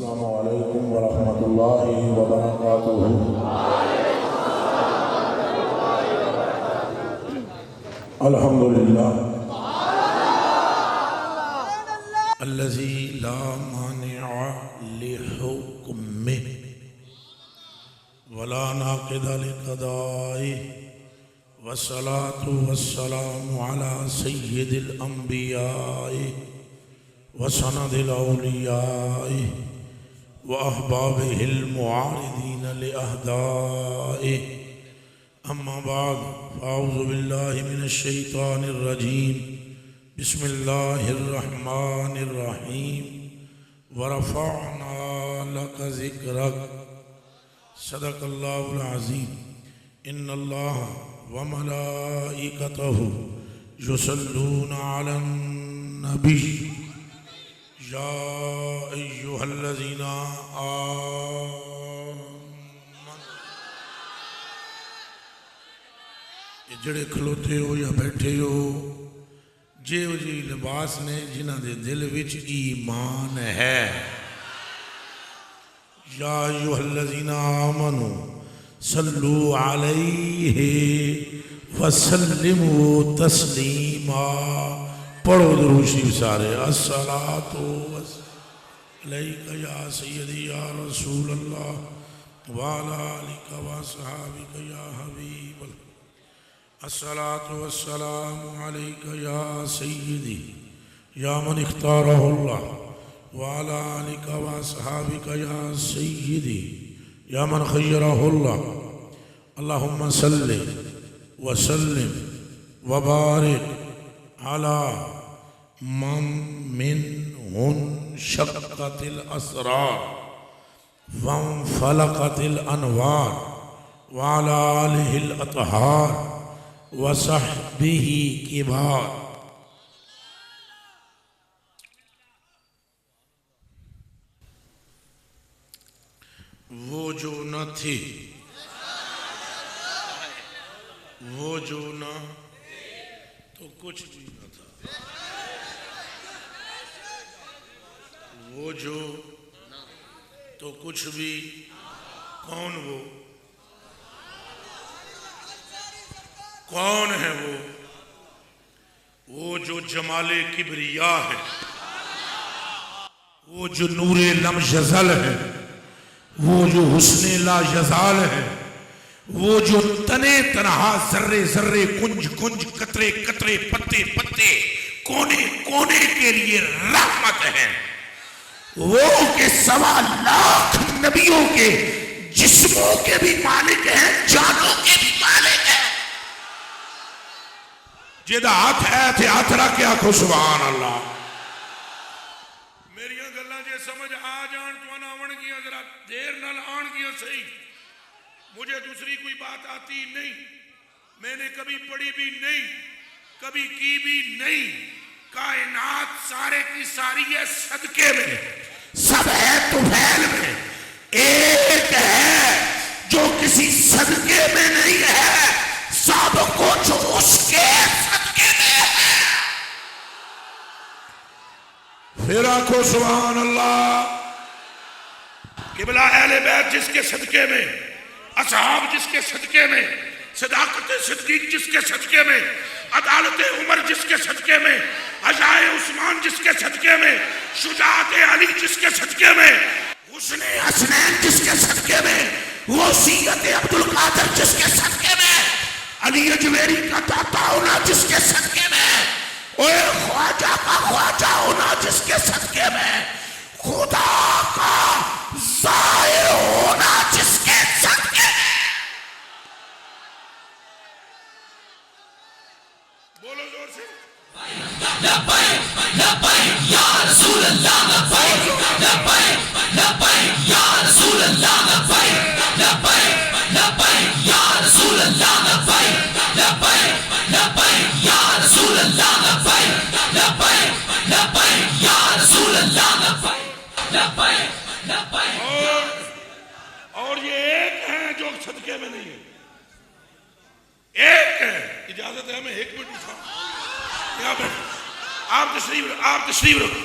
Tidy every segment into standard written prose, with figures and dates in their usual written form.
السلام علیکم ورحمۃ اللہ وبرکاتہ۔ الحمدللہ الذی لا مانع لحکمہ ولا ناقض لقضائہ، والصلاة والسلام على سید الانبیاء وسند الاولیاء واحبابہ المعارضین لاہدائہ، اما بعد فاعوذ باللہ من الشیطان الرجیم، بسم اللہ الرحمن الرحیم، ورفعنا لک ذکرک، صدق اللہ العظیم۔ ان اللہ وملائکتہ یصلون علی النبی یا ایہا الذین آمنوا۔ یہ جڑے کھلوتے ہو یا بیٹھے ہو، جے جی لباس نے جنہ دے دل وچ ایمان ہے، یا ایہا الذین آمنوا صلو علیہ وسلموا تسلیما۔ پڑھو درود شریف سارے، الصلاۃ علیک یا سیدی یا رسول اللہ وعلی آلک وصحابک یا حبیب اللہ، الصلاۃ والسلام علیک یا سیدی یا من اختارہ اللہ وعلی آلک وصحابک یا سیدی یا من خیرہ اللہ، اللہم صلی وسلم وبارک علی من انشقت الاسرار وانفلقت الانوار وعلی آلہ الاطہار وصحبہ کبار۔ وہ جو نہ تھی، وہ جو نہ تو کچھ بھی نہ تھا، وہ جو تو کچھ بھی، کون وہ؟ کون ہے وہ جو جمال کبریا ہے، وہ جو نور لم یزل ہے، وہ جو حسن لا یزال ہے، وہ جو تنے تنہا ذرے ذرے کنج کنج قطرے قطرے پتے پتے کونے کونے کے لیے رحمت ہے، وہ کہ 1.25 نبیوں کے جسموں کے بھی مالک ہیں، جانوں کے بھی مالک ہیں۔ جیدہ ہاتھ ہے تھے ہاتھ رکھ کے آنکھو سبحان اللہ۔ میری گلہ جے سمجھ آ جان تو انا آن گیا، ذرا دیر نال آن گیا صحیح، مجھے دوسری کوئی بات آتی نہیں، میں نے کبھی پڑھی بھی نہیں، کبھی کی بھی نہیں۔ کائنات سارے کی ساری ہے صدقے میں، سب ہے طفیل میں، ایک ہے جو کسی صدقے میں نہیں ہے، سب کچھ اس کے صدقے میں ہے۔ پھر آنکھو سبحان اللہ۔ قبلہ اہل بیت جس کے صدقے میں، اصحاب جس کے صدقے میں، صداقت صدیق جس کے صدقے میں، عدالت عمر جس کے صدقے میں، حیاء عثمان جس کے صدقے میں، شجاعت علی جس کے صدقے میں، حسن حسنین جس کے صدقے میں، وصیت عبدالقادر جس کے صدقے میں، علی اجمیری کا داتا ہونا جس کے صدقے میں، اوے خواجہ کا خواجہ ہونا جس کے صدقے میں، خدا کا ظاہر ہونا جس کے صدقے میں۔ بولو زور سے، لبیک لبیک یا رسول اللہ، لبیک لبیک لبیک یا رسول اللہ، لبیک لبیک لبیک یا رسول اللہ، لبیک لبیک لبیک یا رسول اللہ، لبیک لبیک لبیک یا رسول اللہ، لبیک لبیک لبیک۔ اور یہ ایک ہے جو صدقے میں نہیں ہے، ایک ہے۔ اجازت ہے میں ایک منٹ اٹھاؤں، آپ تشریف رکھو،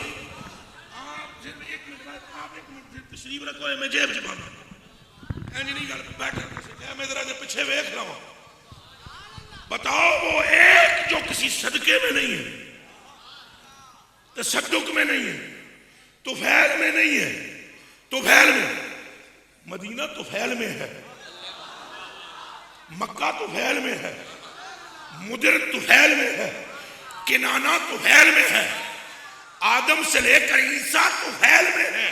آپ ایک منٹ تشریف رکھو میں جیب جمانا اینج نہیں گل بیٹھا میں ذرا دے پیچھے ویکھ لو بتاؤ وہ ایک جو کسی صدقے میں نہیں ہے تصدق میں نہیں ہے طفیل میں نہیں ہے طفیل میں مدینہ طفیل میں ہے مکہ طفیل میں ہے مدر طفیل میں ہے کنانہ طفیل میں ہے آدم سے لے کر عیسیٰ طفیل میں ہے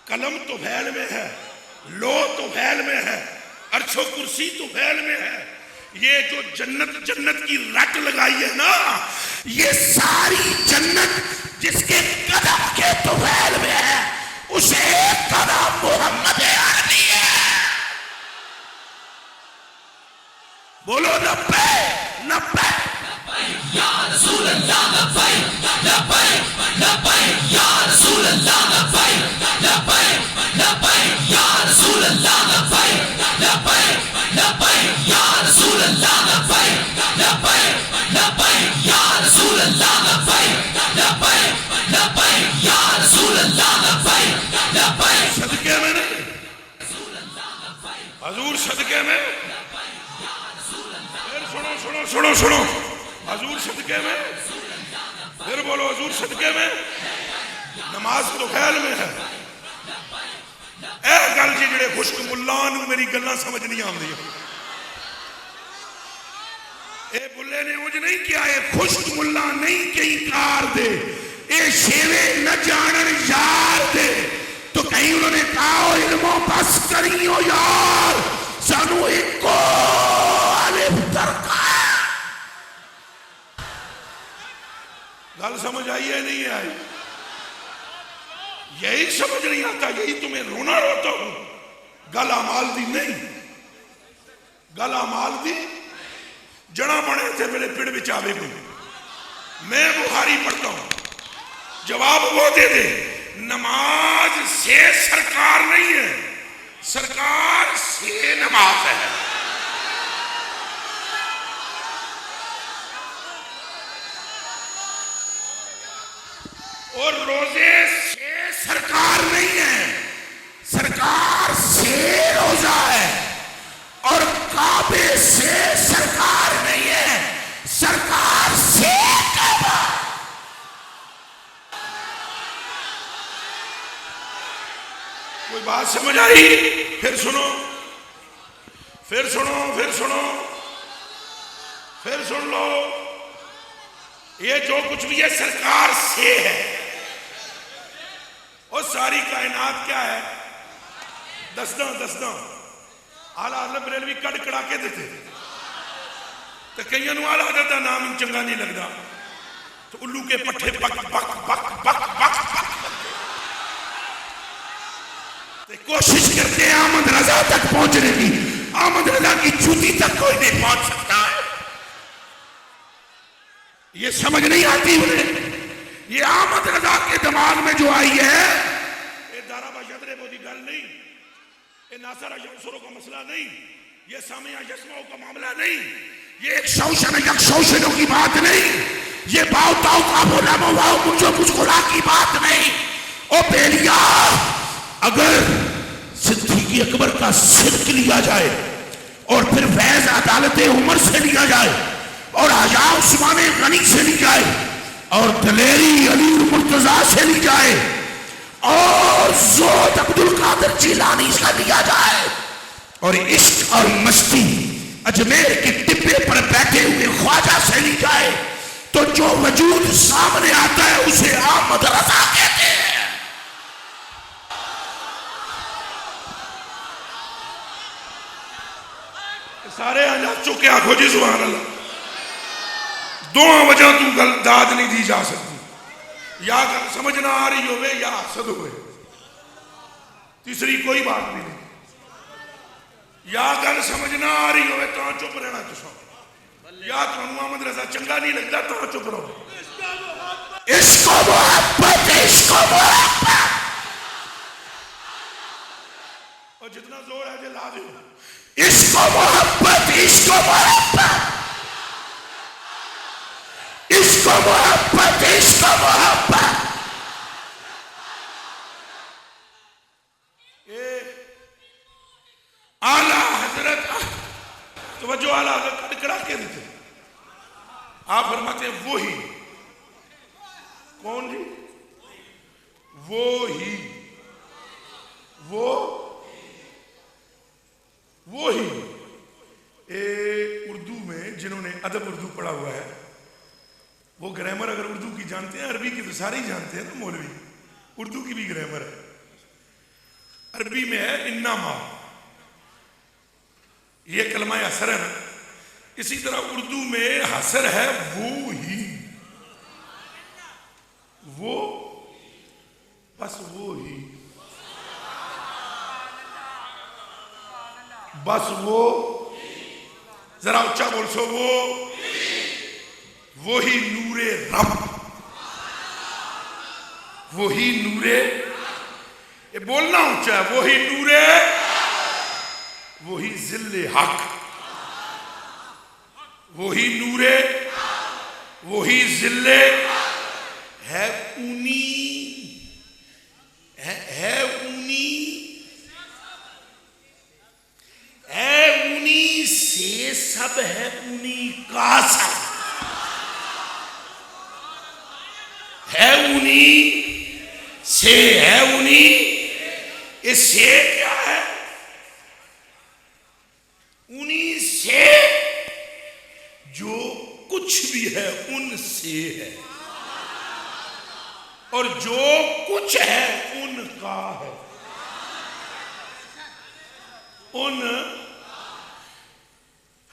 قلم طفیل میں ہے لو طفیل میں ہے عرش و کرسی طفیل میں ہے یہ جو جنت کی رٹ لگائی ہے نا یہ ساری جنت جس کے قدم کے طفیل میں ہے اسے ایک قدم محمد عربی ہے بولو لبیک لبیک یا رسول اللہ لبیک لبیک لبیک یا رسول اللہ لبیک لبیک لبیک یا رسول اللہ لبیک لبیک لبیک یا رسول اللہ لبیک لبیک لبیک یا رسول اللہ لبیک لبیک لبیک یا رسول اللہ لبیک لبیک صدقے میں نہیں حضور صدقے میں سنو سنو حضور صدقے میں پھر بولو حضور صدقے میں نماز تو خیال میں ہے اے گل جی جڑے خشک ملان میری گلاں سمجھ نہیں آندی اے بلے نے اونج نہیں کیا اے خشک ملا نہیں کہیں کار دے اے شیوے نہ جانن یار دے تو کہیں انہوں نے کہا علموں بس کریو یار سانو ایک کو علم درکا گل سمجھ آئی ہے نہیں آئی یہی سمجھ نہیں آتا یہی تمہیں رونا روتا ہوں گل اعمال دی نہیں گل اعمال دی جڑا بنے تھے میرے پیڑ بچ آوے کوئی میں بخاری پڑھتا ہوں جواب وہ دے دے نماز سے سرکار نہیں ہے سرکار سے نماز ہے اور روزے سے سرکار نہیں ہے سرکار سے روزہ ہے اور کعبے سے سرکار نہیں ہے سرکار سے کعبہ کوئی بات سمجھ آئی پھر سنو پھر سنو پھر سنو پھر سن لو یہ جو کچھ بھی ہے سرکار سے ہے اور ساری کائنات کیا ہے دسداں آلہ حضرت بریلوی کڑ کڑا کے دیتے تو کئیوں نو آلہ حضرت دا نام چنگا نہیں لگدا تو الو کے پٹھے بک بک بک بک بک بک کوشش کرتے ہیں آمد رضا تک پہنچنے کی آمد رضا کی جوتی تک کوئی نہیں پہنچ سکتا ہے یہ سمجھ نہیں آتی انہیں یہ آمد رضا کے دماغ میں جو آئی ہے یہ دارا باشدرے بودی گل نہیں یہ ناصر ینصرو کا مسئلہ نہیں یہ سامعہ یسمعو کا معاملہ نہیں یہ ایک شوشن یک شوشنوں کی بات نہیں یہ باؤ تاؤ کابو نامو باؤ مجھو کچھ خلا کی بات نہیں او بیلیا اگر صدیق اکبر کا صدق لیا جائے اور پھر فیض عدالت عمر سے لیا جائے اور حجا عثمان غنی سے لی جائے اور دلیری علی مرتضیٰ سے لی جائے اور زود عبدالقادر جیلانی سے لیا جائے اور عشق اور مستی اجمیر کے ٹپے پر بیٹھے ہوئے خواجہ سے لی جائے تو جو وجود سامنے آتا ہے اسے آمد رضا کہتے ہیں سارے آجات چکے آنکھو جی سبحان اللہ دو وجہ تو گل داد نہیں دی جا سکتی یا گل سمجھنا آ رہی ہوئے یا حسد ہوئے تیسری کوئی بات نہیں یا گل سمجھنا آ رہی ہوئے تو چپ رہنا تسا یا تو محمد رضا چنگا نہیں لگتا تو چپ رہو عشق و محبت عشق و محبت اور جتنا زور ہے جے لا دے عشق و محبت عشق و محبت عشق و محبت عشق و محبت توجہ آلہ کڑکڑا کے دیتے آپ فرماتے ہیں وہی کون جی وہی اردو میں جنہوں نے ادب اردو پڑھا ہوا ہے وہ گرامر اگر اردو کی جانتے ہیں عربی کی تو سارے ہی جانتے ہیں نا مولوی اردو کی بھی گرامر ہے عربی میں ہے انما یہ کلمہ حسر ہے نا اسی طرح اردو میں حسر ہے وہی وہ بس وہی بس وہ ذرا اچھا بول سو وہی نور رب وہی نور یہ بولنا اونچا ہے وہی نور وہی ذل حق وہی نور وہی ذل ہے انہی سے سب ہے انہی کا سب ہے انہی سے ہے انہی اس سے کیا ہے انہی سے جو کچھ بھی ہے ان سے ہے اور جو کچھ ہے ان کا ہے ان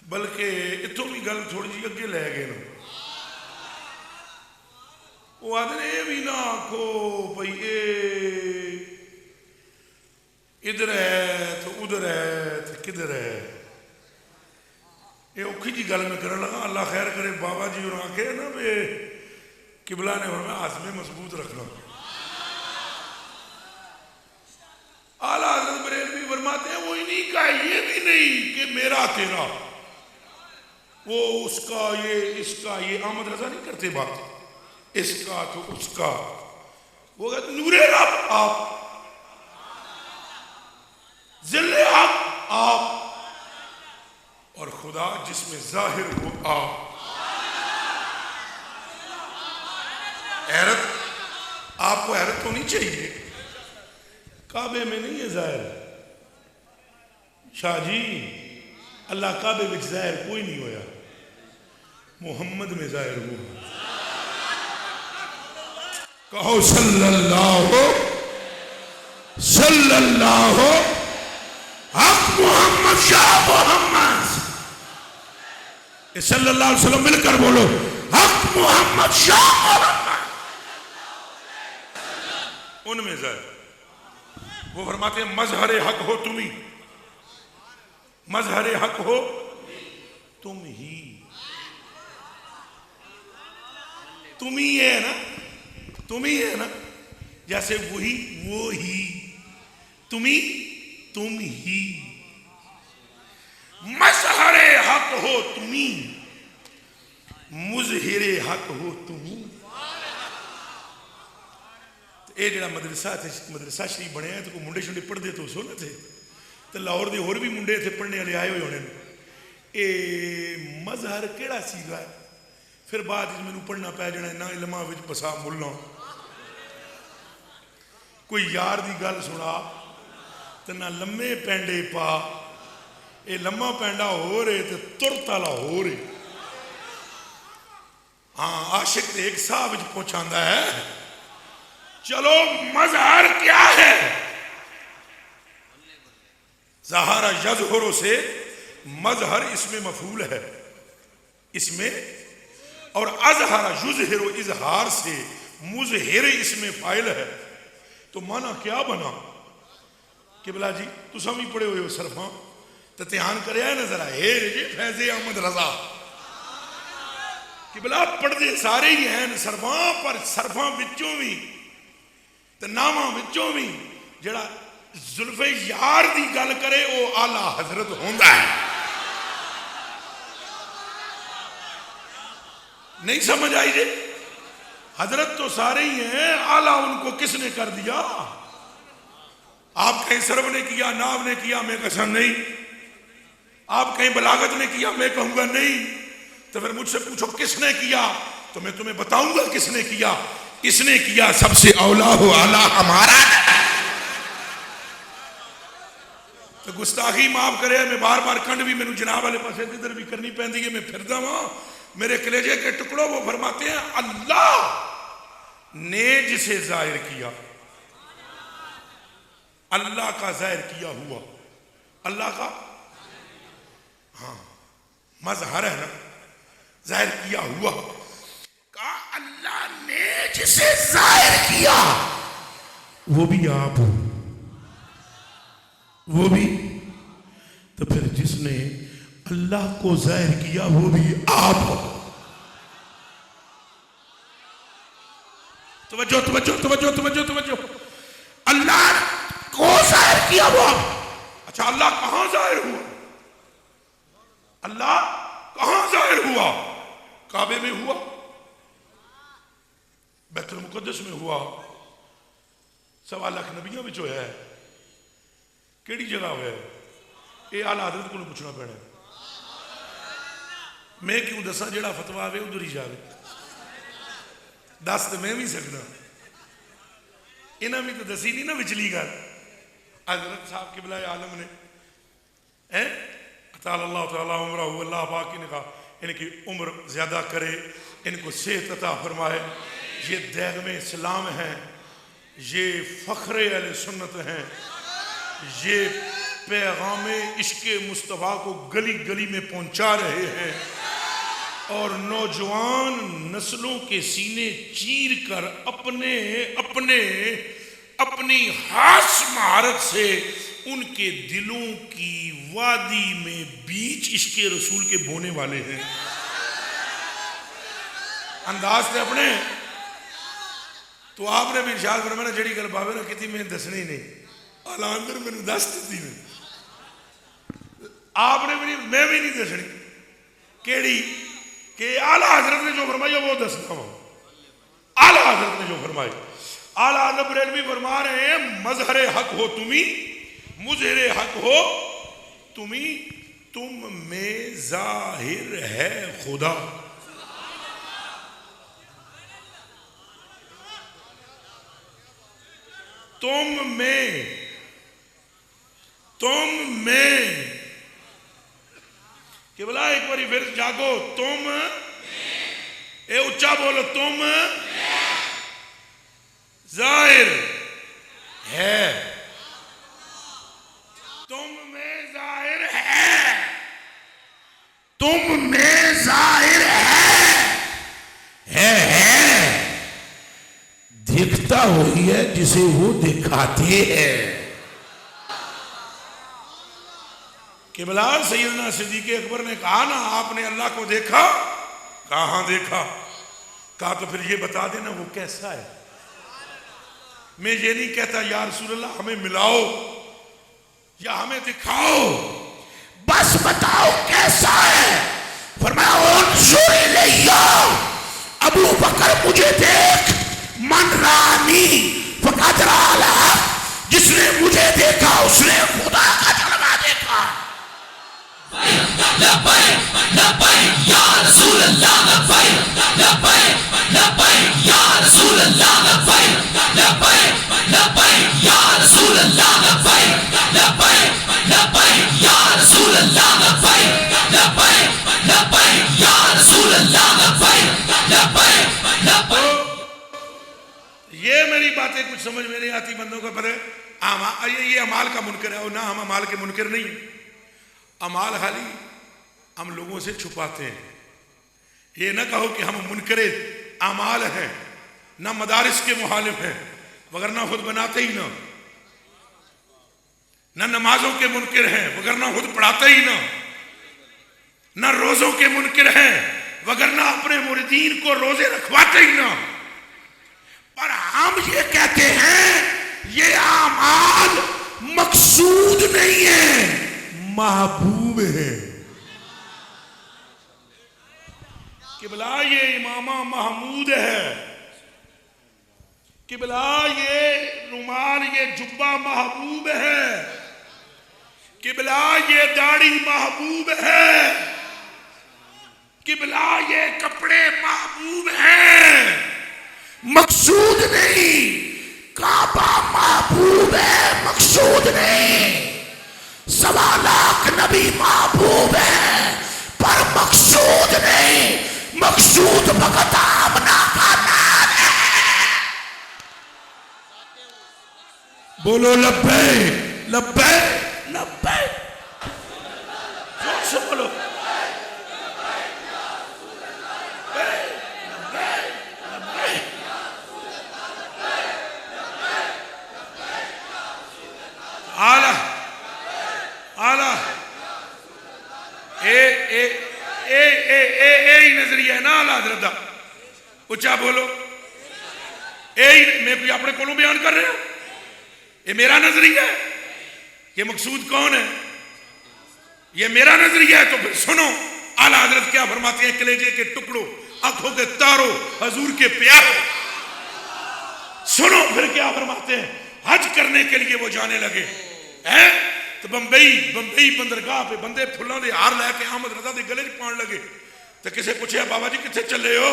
بلکہ اتوں بھی گل تھوڑی جی اگے لے گئے نا وہ آدھے یہ بھی نہ آکھو بھئی ادھر ہے تو ادھر ہے تو کدھر ہے یہ اوکھی جی گل میں کرنے لگا اللہ خیر کرے بابا جی اور آنکھے نا بے قبلہ نے فرمایا عزم مضبوط رکھنا اعلیٰ حضرت بریلوی فرماتے ہیں وہ انہی کا یہ بھی نہیں کہ میرا تیرا وہ اس کا یہ اس کا یہ احمد رضا نہیں کرتے بات اس کا تو اس کا وہ کہتے نور رب آپ ذل حق آپ اور خدا جس میں ظاہر ہو آپ حیرت آپ کو حیرت ہونی چاہیے کعبے میں نہیں ہے ظاہر شاہ جی اللہ کعبے میں ظاہر کوئی نہیں ہویا محمد میں ظاہر ہوا کہو صلی اللہ حق محمد شاہ محمد صلی اللہ علیہ وسلم مل کر بولو حق محمد شاہ محمد ان میں ظاہر وہ فرماتے ہیں مظہر حق ہو تمہیں مظہر حق ہو تم ہی ہے نا جیسے وہی تم ہی مظہر حق ہو تمہیں مظہر حق ہو تمہیں اے جڑا مدرسہ شریف بنے ہیں تو کوئی منڈے شنڈے پڑھ دے تو سو نہ تھے تو لاہور دے اور بھی منڈے تھے پڑھنے والے آئے ہوئے ہونے اے مظہر کیڑا سیگا ہے پھر بعد اس میں پڑھنا پہ جانا نہ علماء وچ پسا ملنا کوئی یار دی گل سنا تو نہ لمے پینڈے پا اے لمہ پینڈا ہو رہے تو تر تالا ہو رہے ہاں عاشق تے ایک صاحب وچ پہنچاندہ ہے چلو مظہر کیا ہے ظہر یظہر سے مظہر اس میں مفعول ہے اس میں اور اظہر یظہر اظہار سے مظہر اس میں فاعل ہے تو معنی کیا بنا قبلہ جی تو سمی پڑے ہوئے ہو صرفاں تو تیان کرے آئے نظر آئے جی فیض احمد رضا قبلہ پڑھ دے سارے ہی ہیں صرفاں پر صرفاں بچوں بھی تو نامہ بچوں بھی جڑا زلف یار دی گل کرے وہ اعلیٰ حضرت ہوندہ ہے نہیں سمجھ آئی جی حضرت تو سارے ہی ہیں اعلیٰ ان کو کس نے کر دیا آپ کہیں سرب نے کیا ناو نے کیا میں قسم نہیں آپ کہیں بلاغت نے کیا، میں کہوں گا نہیں، تو پھر مجھ سے پوچھو کس نے کیا، تو میں تمہیں بتاؤں گا کس نے کیا. اس نے کیا سب سے اولا ہو اعلیٰ ہمارا. تو گستاخی معاف کرے، میں بار بار کنڈ بھی میرے جناب والے پاسے ادھر بھی کرنی پہندی ہے، میں پھردا ہوں میرے کلیجے کے ٹکڑوں. وہ فرماتے ہیں اللہ نے جسے ظاہر کیا، اللہ کا ظاہر کیا ہوا، اللہ کا ہاں مظہر ہے نا، ظاہر کیا ہوا. کہا اللہ نے جسے ظاہر کیا وہ بھی آپ ہو، وہ بھی. تو پھر جس نے اللہ کو ظاہر کیا وہ بھی آپ ہو. توجہ توجہ توجہ توجہ توجہ. اللہ کو ظاہر کیا وہ آپ. اچھا اللہ کہاں ظاہر ہوا؟ اللہ کہاں ظاہر ہوا؟ کعبے میں ہوا، بیت المقدس میں ہوا، 1.25 لاکھ نبیوں میں جو ہے کیڑی جگہ ہوئے. یہ آلہ حضرت کو پوچھنا پینا. میں کیوں دساں جڑا فتوا آوے ادھر ہی جاوے. دس تو میں بھی سکنا، انہاں بھی تو دسی نہیں نا وچلی گل. حضرت صاحب قبلہ عالم نے اطال اللہ تعالیٰ عمرہ، اللہ پاک نے کہا ان کی عمر زیادہ کرے، ان کو صحت عطا فرمائے. یہ دیغم اسلام ہیں، یہ فخر اہل سنت ہیں، یہ پیغام عشق مصطفیٰ کو گلی گلی میں پہنچا رہے ہیں، اور نوجوان نسلوں کے سینے چیر کر اپنی خاص مہارت سے ان کے دلوں کی وادی میں بیچ عشق رسول کے بونے والے ہیں. انداز سے اپنے تو آپ نے بھی ارشاد فرمایا جڑی گل باوے نہ کیتی میں دسنی نہیں، اعلیٰ اندر میں نے دس دیتی میں، آپ نے بھی میں بھی نہیں دسنی. کیڑی کہ اعلیٰ حضرت نے جو فرمایا وہ دسنا ہوں. اعلیٰ حضرت نے جو فرمایا، اعلیٰ حضرت بریلوی فرما رہے ہیں مظہر حق ہو تمہیں، مظہر حق ہو تمہیں، تم میں ظاہر ہے خدا. تم میں کہ بلا ایک باری پھر جاگو. تم اے اچھا بولو، تم ظاہر ہے، تم میں ظاہر ہے، تم میں ظاہر ہے. دیکھتا وہی ہے جسے وہ دکھاتے ہیں. کہ بلا سیدنا صدیق اکبر نے کہا نا آپ نے اللہ کو دیکھا؟ کہاں دیکھا؟ کہا تو پھر یہ بتا دینا وہ کیسا ہے. میں یہ نہیں کہتا یا رسول اللہ ہمیں ملاؤ یا ہمیں دکھاؤ، بس بتاؤ کیسا ہے. فرمایا انظر الیہ، ابو بکر مجھے دیکھ، من رانی فقد رأى الحق، جس نے مجھے دیکھا اس نے خدا کا جلوہ دیکھا. لبیک لبیک یا رسول اللہ، لبیک لبیک لبیک یا رسول اللہ، لبیک لبیک لبیک یا رسول اللہ، لبیک لبیک لبیک یا رسول اللہ، لبیک لبیک لبیک یا رسول اللہ، لبیک لبیک لبیک. یہ میری باتیں کچھ سمجھ میں نہیں آتی بندوں کو پتہ یہ اعمال کا منکر ہے، اور نہ ہم اعمال کے منکر نہیں ہیں. اعمال خالی ہم لوگوں سے چھپاتے ہیں. یہ نہ کہو کہ ہم منکر اعمال ہیں، نہ مدارس کے مخالف ہیں، وگرنہ خود بناتے ہی نہ نمازوں کے منکر ہیں وگرنہ خود پڑھاتے ہی نہ روزوں کے منکر ہیں وگرنہ اپنے مریدین کو روزے رکھواتے ہی نہ. پر ہم یہ کہتے ہیں یہ اعمال مقصود نہیں ہے، محبوب ہے. قبلہ یہ امامہ محمود ہے، قبلہ یہ رومال یہ جبہ محبوب ہے، قبلہ یہ داڑھی محبوب ہے، قبلہ یہ کپڑے محبوب ہیں، مقصود نہیں۔ کعبہ محبوب ہے، مقصود نہیں۔ 1.25 لاکھ نبی محبوب ہے پر مقصود نہیں، مقصود فقط آمنہ کا نام ہے۔ بولو لبیک لبیک لبیک، زور سے بولو۔ آلہ آلہ اے نظریہ ہے نا آلہ حضرت دا، اچھا بولو۔ میں اپنے کولوں بیان کر رہا ہوں، یہ میرا نظریہ ہے۔ یہ مقصود کون ہے؟ یہ میرا نظریہ ہے۔ تو پھر سنو اعلیٰ حضرت کیا فرماتے ہیں، کلیجے کے ٹکڑوں، آنکھوں کے تاروں، حضور کے پیاروں۔ سنو پھر کیا فرماتے ہیں، حج کرنے کے لیے وہ جانے لگے ہیں تو بمبئی بندرگاہ پہ بندے پھلاں دے ہار لے کے احمد رضا دے گلے پان لگے۔ تو کسے پوچھے بابا جی کتنے چلے ہو؟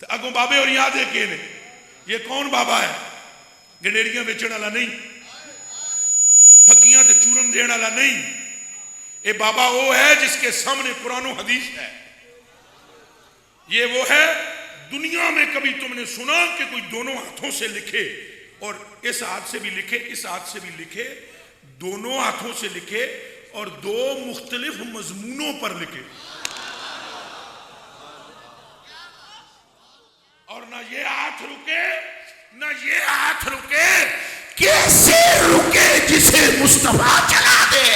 تو اگوں بابے اور یاد ہے کہ یہ کون بابا ہے؟ گنیریاں بیچن والا نہیں، پھکیاں تے چورن دین والا نہیں۔ یہ بابا وہ ہے جس کے سامنے قرآن و حدیث ہے۔ یہ وہ ہے، دنیا میں کبھی تم نے سنا کہ کوئی دونوں ہاتھوں سے لکھے اور اس ہاتھ سے بھی لکھے، اس ہاتھ سے بھی لکھے، دونوں ہاتھوں سے لکھے اور 2 مختلف مضمونوں پر لکھے؟ اور نہ یہ ہاتھ رکے نہ یہ ہاتھ رکے، کیسے رکے جسے مصطفیٰ چلا دے۔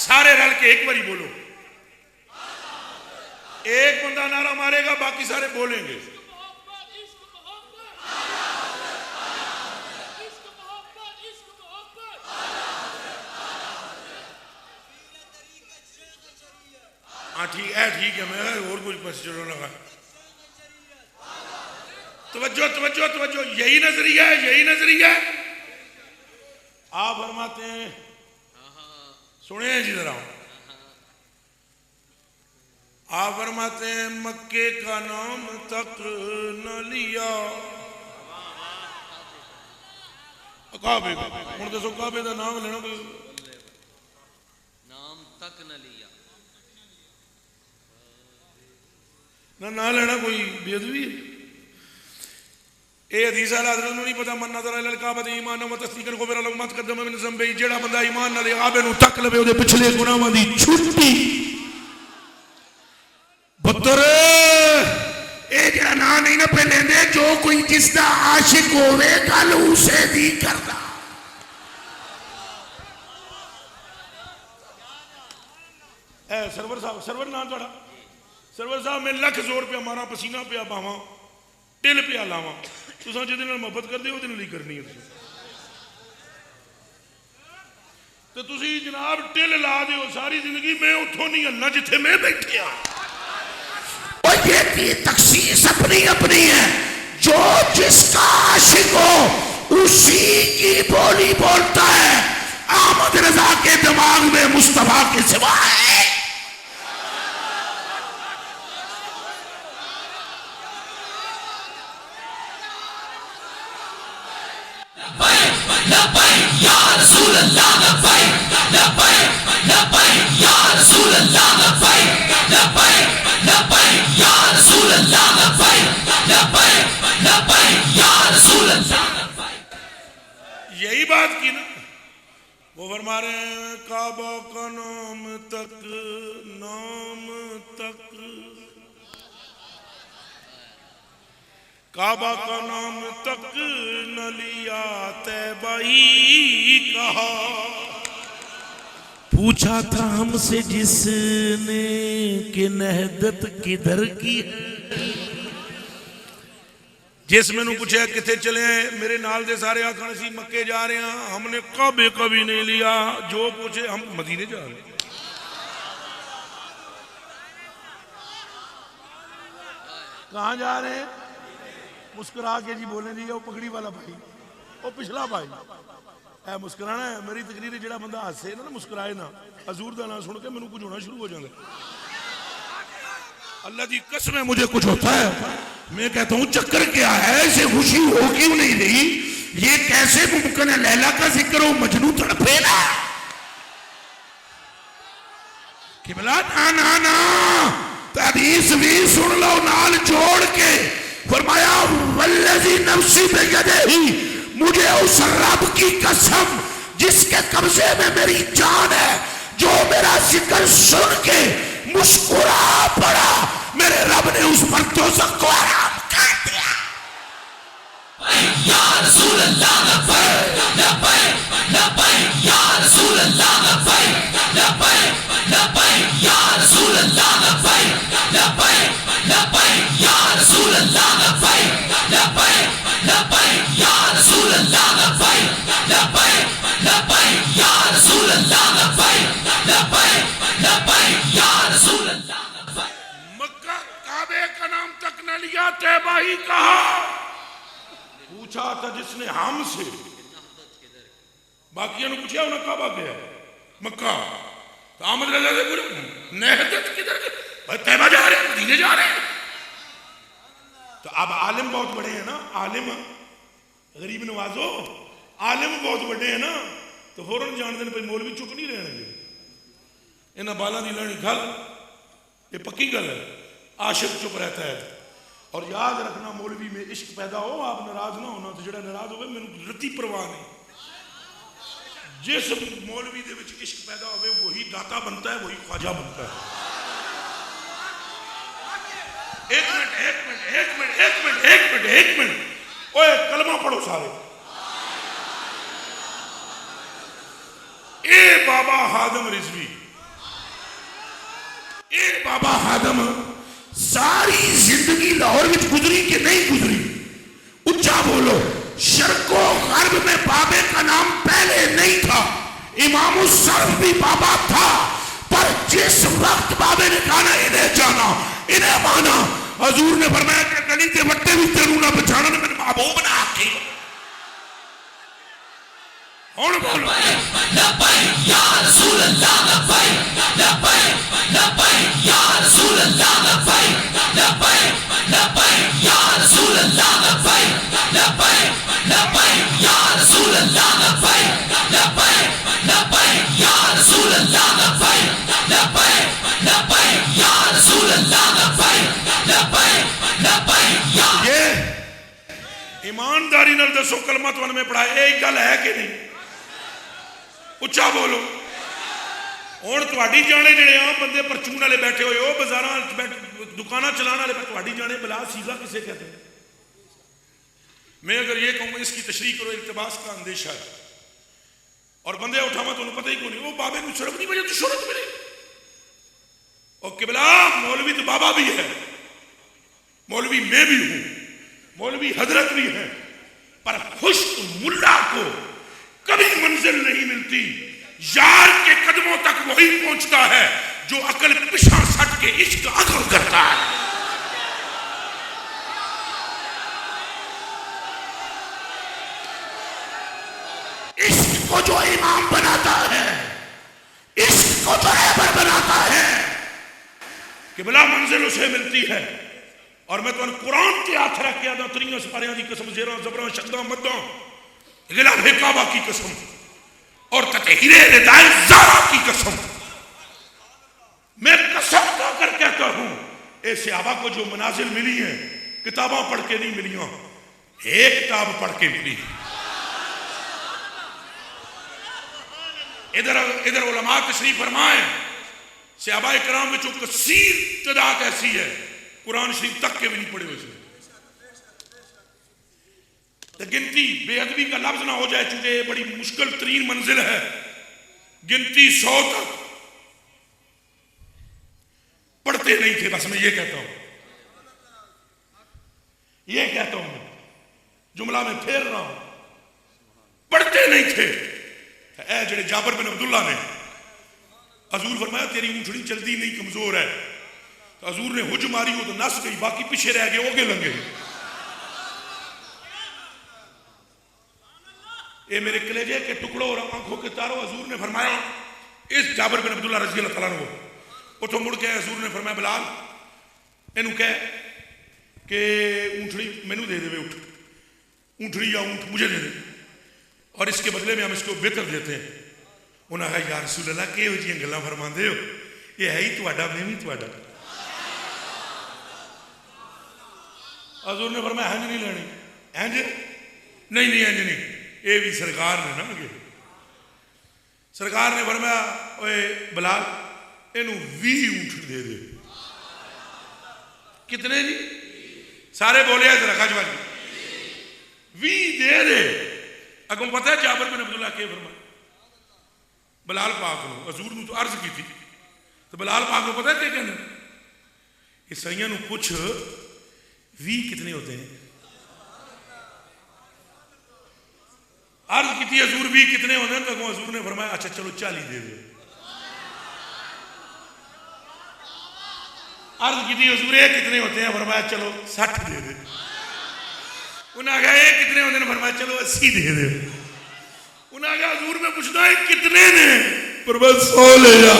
سارے رل کے ایک باری بولو، ایک بندہ نعرہ مارے گا باقی سارے بولیں گے۔ ہاں ٹھیک ہے، میں اور کچھ پس چلو لگا۔ توجہ توجہ توجہ، یہی نظریہ ہے، یہی نظریہ ہے۔ آپ فرماتے ہیں، سنیں جی ذرا، آپ فرماتے ہیں مکے کا نام تک نہ لیا، کعبے کا ہن دسو کعبے دا نام لینا نام تک نہ لیا، نہ لینا کوئی بے ادبی ہے۔ اے حدیث اعلی حضرت نوں نہیں پتا، من نظر الی الکعبۃ ایمانا و تصدیقا غفر له ما تقدم من ذنبہ، جیڑا بندہ ایمان نال کعبے نوں تک لوے اودے پچھلے گناہاں دی چھٹی۔ پتر اے جڑا نا نہیں نہ پہ لیندے، جو کوئی جس دا عاشق ہوے گل اسے دی کردا۔ اے سرور صاحب، سرور نام تہاڈا؟ سرور صاحب میں لکھ زور پہ مارا، پسینہ پہ باواں، ٹل پہ لاواں، تساں جہدے نال محبت کردے ہو دے نال ہی کرنی ہے۔ تو تسی جناب ٹل لا دیو ساری زندگی، میں اتھوں نہیں ہلنا جتھے میں بیٹھے ہاں۔ اور یہ تخصیص اپنی اپنی ہے، جو جس کا عاشق ہو اسی کی بولی بولتا ہے۔ احمد رضا کے دماغ میں مصطفیٰ کے سوا ہے۔ لبیک یا رسول اللہ، لبیک لبیک لبیک یا رسول اللہ، لبیک لبیک لبیک یا رسول اللہ، لبیک لبیک لبیک یا رسول اللہ۔ یہی بات کی نا، وہ فرما رہے ہیں کعبہ کا نام تک، نام تک، کعبہ کا نام تک نہ لیا، طیبہ ہی کہا۔ پوچھا تھا ہم سے جس نے کہ نہدت کدھر کی ہے، جس میں نے پوچھا کتے چلے ہیں، میرے نال دے سارے آکھاں سی مکے جا رہے ہیں، ہم نے کعبے کبھی نہیں لیا، جو پوچھے ہم مدینے جا رہے ہیں۔ کہاں جا رہے ہیں؟ مسکرا کے جی بولیں جی وہ پگڑی والا بھائی، وہ پچھلا بھائی اے مسکرانا ہے. میری تقریر جڑا بندہ ہسے نا مسکرائے نا، حضور دا نام سن کے مینوں کچھ ہونا شروع ہو جاتا ہے. اللہ دی قسم ہے مجھے کچھ ہوتا ہے. میں کہتا ہوں چکر کیا ہے، اسے خوشی ہو کیوں نہیں رہی؟ یہ کیسے ممکن ہے لیلا کا ذکر ہو مجنو تڑپے نا؟ قبلہ نا نا حدیث بھی سن لو نال جوڑ کے. فرمایا والذی نفسی بیدہ، مجھے اس رب کی قسم جس کے قبضے میں میری جان ہے، جو میرا ذکر سن کے مسکرا پڑا، میرے رب نے اس پر دوزخ کو حرام کر دیا. یا رسول اللہ لبیک لبیک لبیک یا رسول اللہ لبیک لبیک لبیک یا رسول اللہ لبیک لبیک لبیک یا رسول اللہ لبیک لبیک لبیک یا رسول اللہ لبیک لبیک لبیک یا رسول اللہ لبیک لبیک لبیک یا رسول اللہ لبیک. مکہ کعبے کا نام تک نہ لیا، طیبہ ہی کہا. پوچھا تھا جس نے ہم سے، باقیوں نے پوچھا انہیں کعبہ گیا مکہ. تو آمد رضا سے پوچھا نہدت کدھر گئے؟ بھائی طیبہ جا رہے ہیں، مدینے جا رہے ہیں. تو اب عالم بہت بڑے ہیں نا، عالم غریب نوازو، عالم بہت بڑے ہیں نا، تو فوراً جان دیں بھائی مولوی چپ نہیں رہنے گے. انہاں بالاں دی لانی گل یہ پکی گل ہے. عاشق چپ رہتا ہے. اور یاد رکھنا مولوی میں عشق پیدا ہو، آپ ناراض نہ ہونا. تو جڑا ناراض ہوئے میں رتی پرواہ نہیں. جس مولوی دے وچ عشق پیدا ہوئے وہی داتا بنتا ہے، وہی خواجہ بنتا ہے. ایک منٹ ایک منٹ ایک منٹ ایک منٹ ایک منٹ ایک منٹ اوے کلمہ پڑھو سارے. اے بابا ہادم رضوی، اے بابا ہادم ساری زندگی لاہور میں گزری کہ نہیں گزری؟ اچھا بولو. شرق و غرب میں بابے کا نام پہلے نہیں تھا، امام الصرف بھی بابا تھا، پر جس وقت بابے نے کہا نا انہیں جانا انہیں مانا، حضور نے فرمایا کہ گلی کے وٹے بھی تیروں نہ بچانا نے میرے محبوب نہ آکی. اور بولو لبیک یا رسول اللہ لبیک لبیک لبیک یا رسول اللہ لبیک لبیک لبیک یا رسول اللہ لبیک لبیک لبیک یا رسول اللہ لبیک لبیک لبیک یا رسول اللہ لبیک لبیک لبیک یا رسول اللہ لبیک لبیک لبیک یا. یہ ایمانداری نال دسو کلمہ تو میں پڑھا ایک گل ہے کہ نہیں؟ اچھا بولو. اور تواڈی جانے جڑے عام بندے پرچون والے بیٹھے ہوئے ہو بازاراں دکاناں چلانے والے، تواڈی جانے بلا سیگا کسے کہتے ہیں؟ میں اگر یہ کہوں اس کی تشریح کرو التباس کا اندیشہ ہے اور بندے اٹھاواں تو انہوں پتہ ہی کو نہیں، وہ بابے کو شرف نہیں بجے تو شہرت ملے. اور قبلہ مولوی تو بابا بھی ہے، مولوی میں بھی ہوں، مولوی حضرت بھی ہیں، پر خشک ملا کو کبھی منزل نہیں ملتی. یار کے قدموں تک وہی پہنچتا ہے جو عقل پشاں سٹ کے عشق عقل کرتا ہے. عشق کو جو امام بناتا ہے، عشق کو جو رہبر بناتا ہے، قبلہ منزل اسے ملتی ہے. اور میں تو قرآن کے ہاتھ رکھ کے آدھا تریاں سپاریاں دی قسم، زیراں زبراں شداں مداں غلاف کعبہ کی قسم اور تطہیر ردائے زارا کی قسم، میں قسم کھا کر کہتا ہوں اے صحابہ کو جو منازل ملی ہیں کتاباں پڑھ کے نہیں ملیاں، ایک کتاب پڑھ کے ملی. ادھر علماء تشریف فرمائیں، صحابہ کرام میں جو کثیر تعداد ایسی ہے قرآن شریف تک کے بھی نہیں پڑھے ہوئے. گنتی بے ادبی کا لفظ نہ ہو جائے چونکہ یہ بڑی مشکل ترین منزل ہے. گنتی 100 تک پڑھتے نہیں تھے. بس میں یہ کہتا ہوں جملہ میں پھیر رہا ہوں، پڑھتے نہیں تھے. اے جڑے جابر بن عبداللہ نے حضور فرمایا تیری اونٹڑی چلتی نہیں کمزور ہے، حضور نے حج ماری وہ تو نس گئی، باقی پیچھے رہ گئے اوگے لنگے. اے میرے کلیجے کے ٹکڑوں اور آنکھوں کے تاروں، حضور نے فرمایا اس جابر بن عبداللہ رضی اللہ تعالیٰ عنہ اٹھو مڑ کے حضور نے فرمایا بلال اینوں کہہ کہ اونٹڑی مینوں دے دے، اٹھ اونٹڑی یا اونٹ مجھے دے دے اور اس کے بدلے میں ہم اس کو بہتر دیتے ہیں. انہوں نے کہا یا رسول اللہ کہ جی گلاں فرماندے ہو، یہ ہے ہی تہاڈا میں بھی تہاڈا. حضور نے فرمایا ہنج نہیں لینی، ہنج نہیں ہنج نہیں، یہ بھی سرکار نے نہ مگے. سرکار نے فرمایا اوے بلال اینوں 20 اونٹ دے دے. کتنے جی؟ سارے بولے ہیں ذرا خاجہ جی 20 دے دے. اگوں پتہ ہے جابر بن عبداللہ کے فرمایا بلال پاک نو، حضور نے تو عرض کی تھی تو بلال پاک کو پتہ ہے کیا کہنا، عیسائیوں نو پوچھ 20 کتنے ہوتے ہیں؟ عرض کی تھی حضور 20 کتنے ہوتے ہیں؟ تو حضور نے فرمایا اچھا چلو 40 دے دے. عرض کی تھی حضور یہ کتنے ہوتے ہیں؟ فرمایا چلو 60 دے دے. انہوں نے کہا یہ کتنے ہوتے ہیں؟ فرمایا چلو 80 دے دے. انہوں نے کہا حضور میں پوچھتا ہے کتنے نے؟ فرمایا 100 لے جا.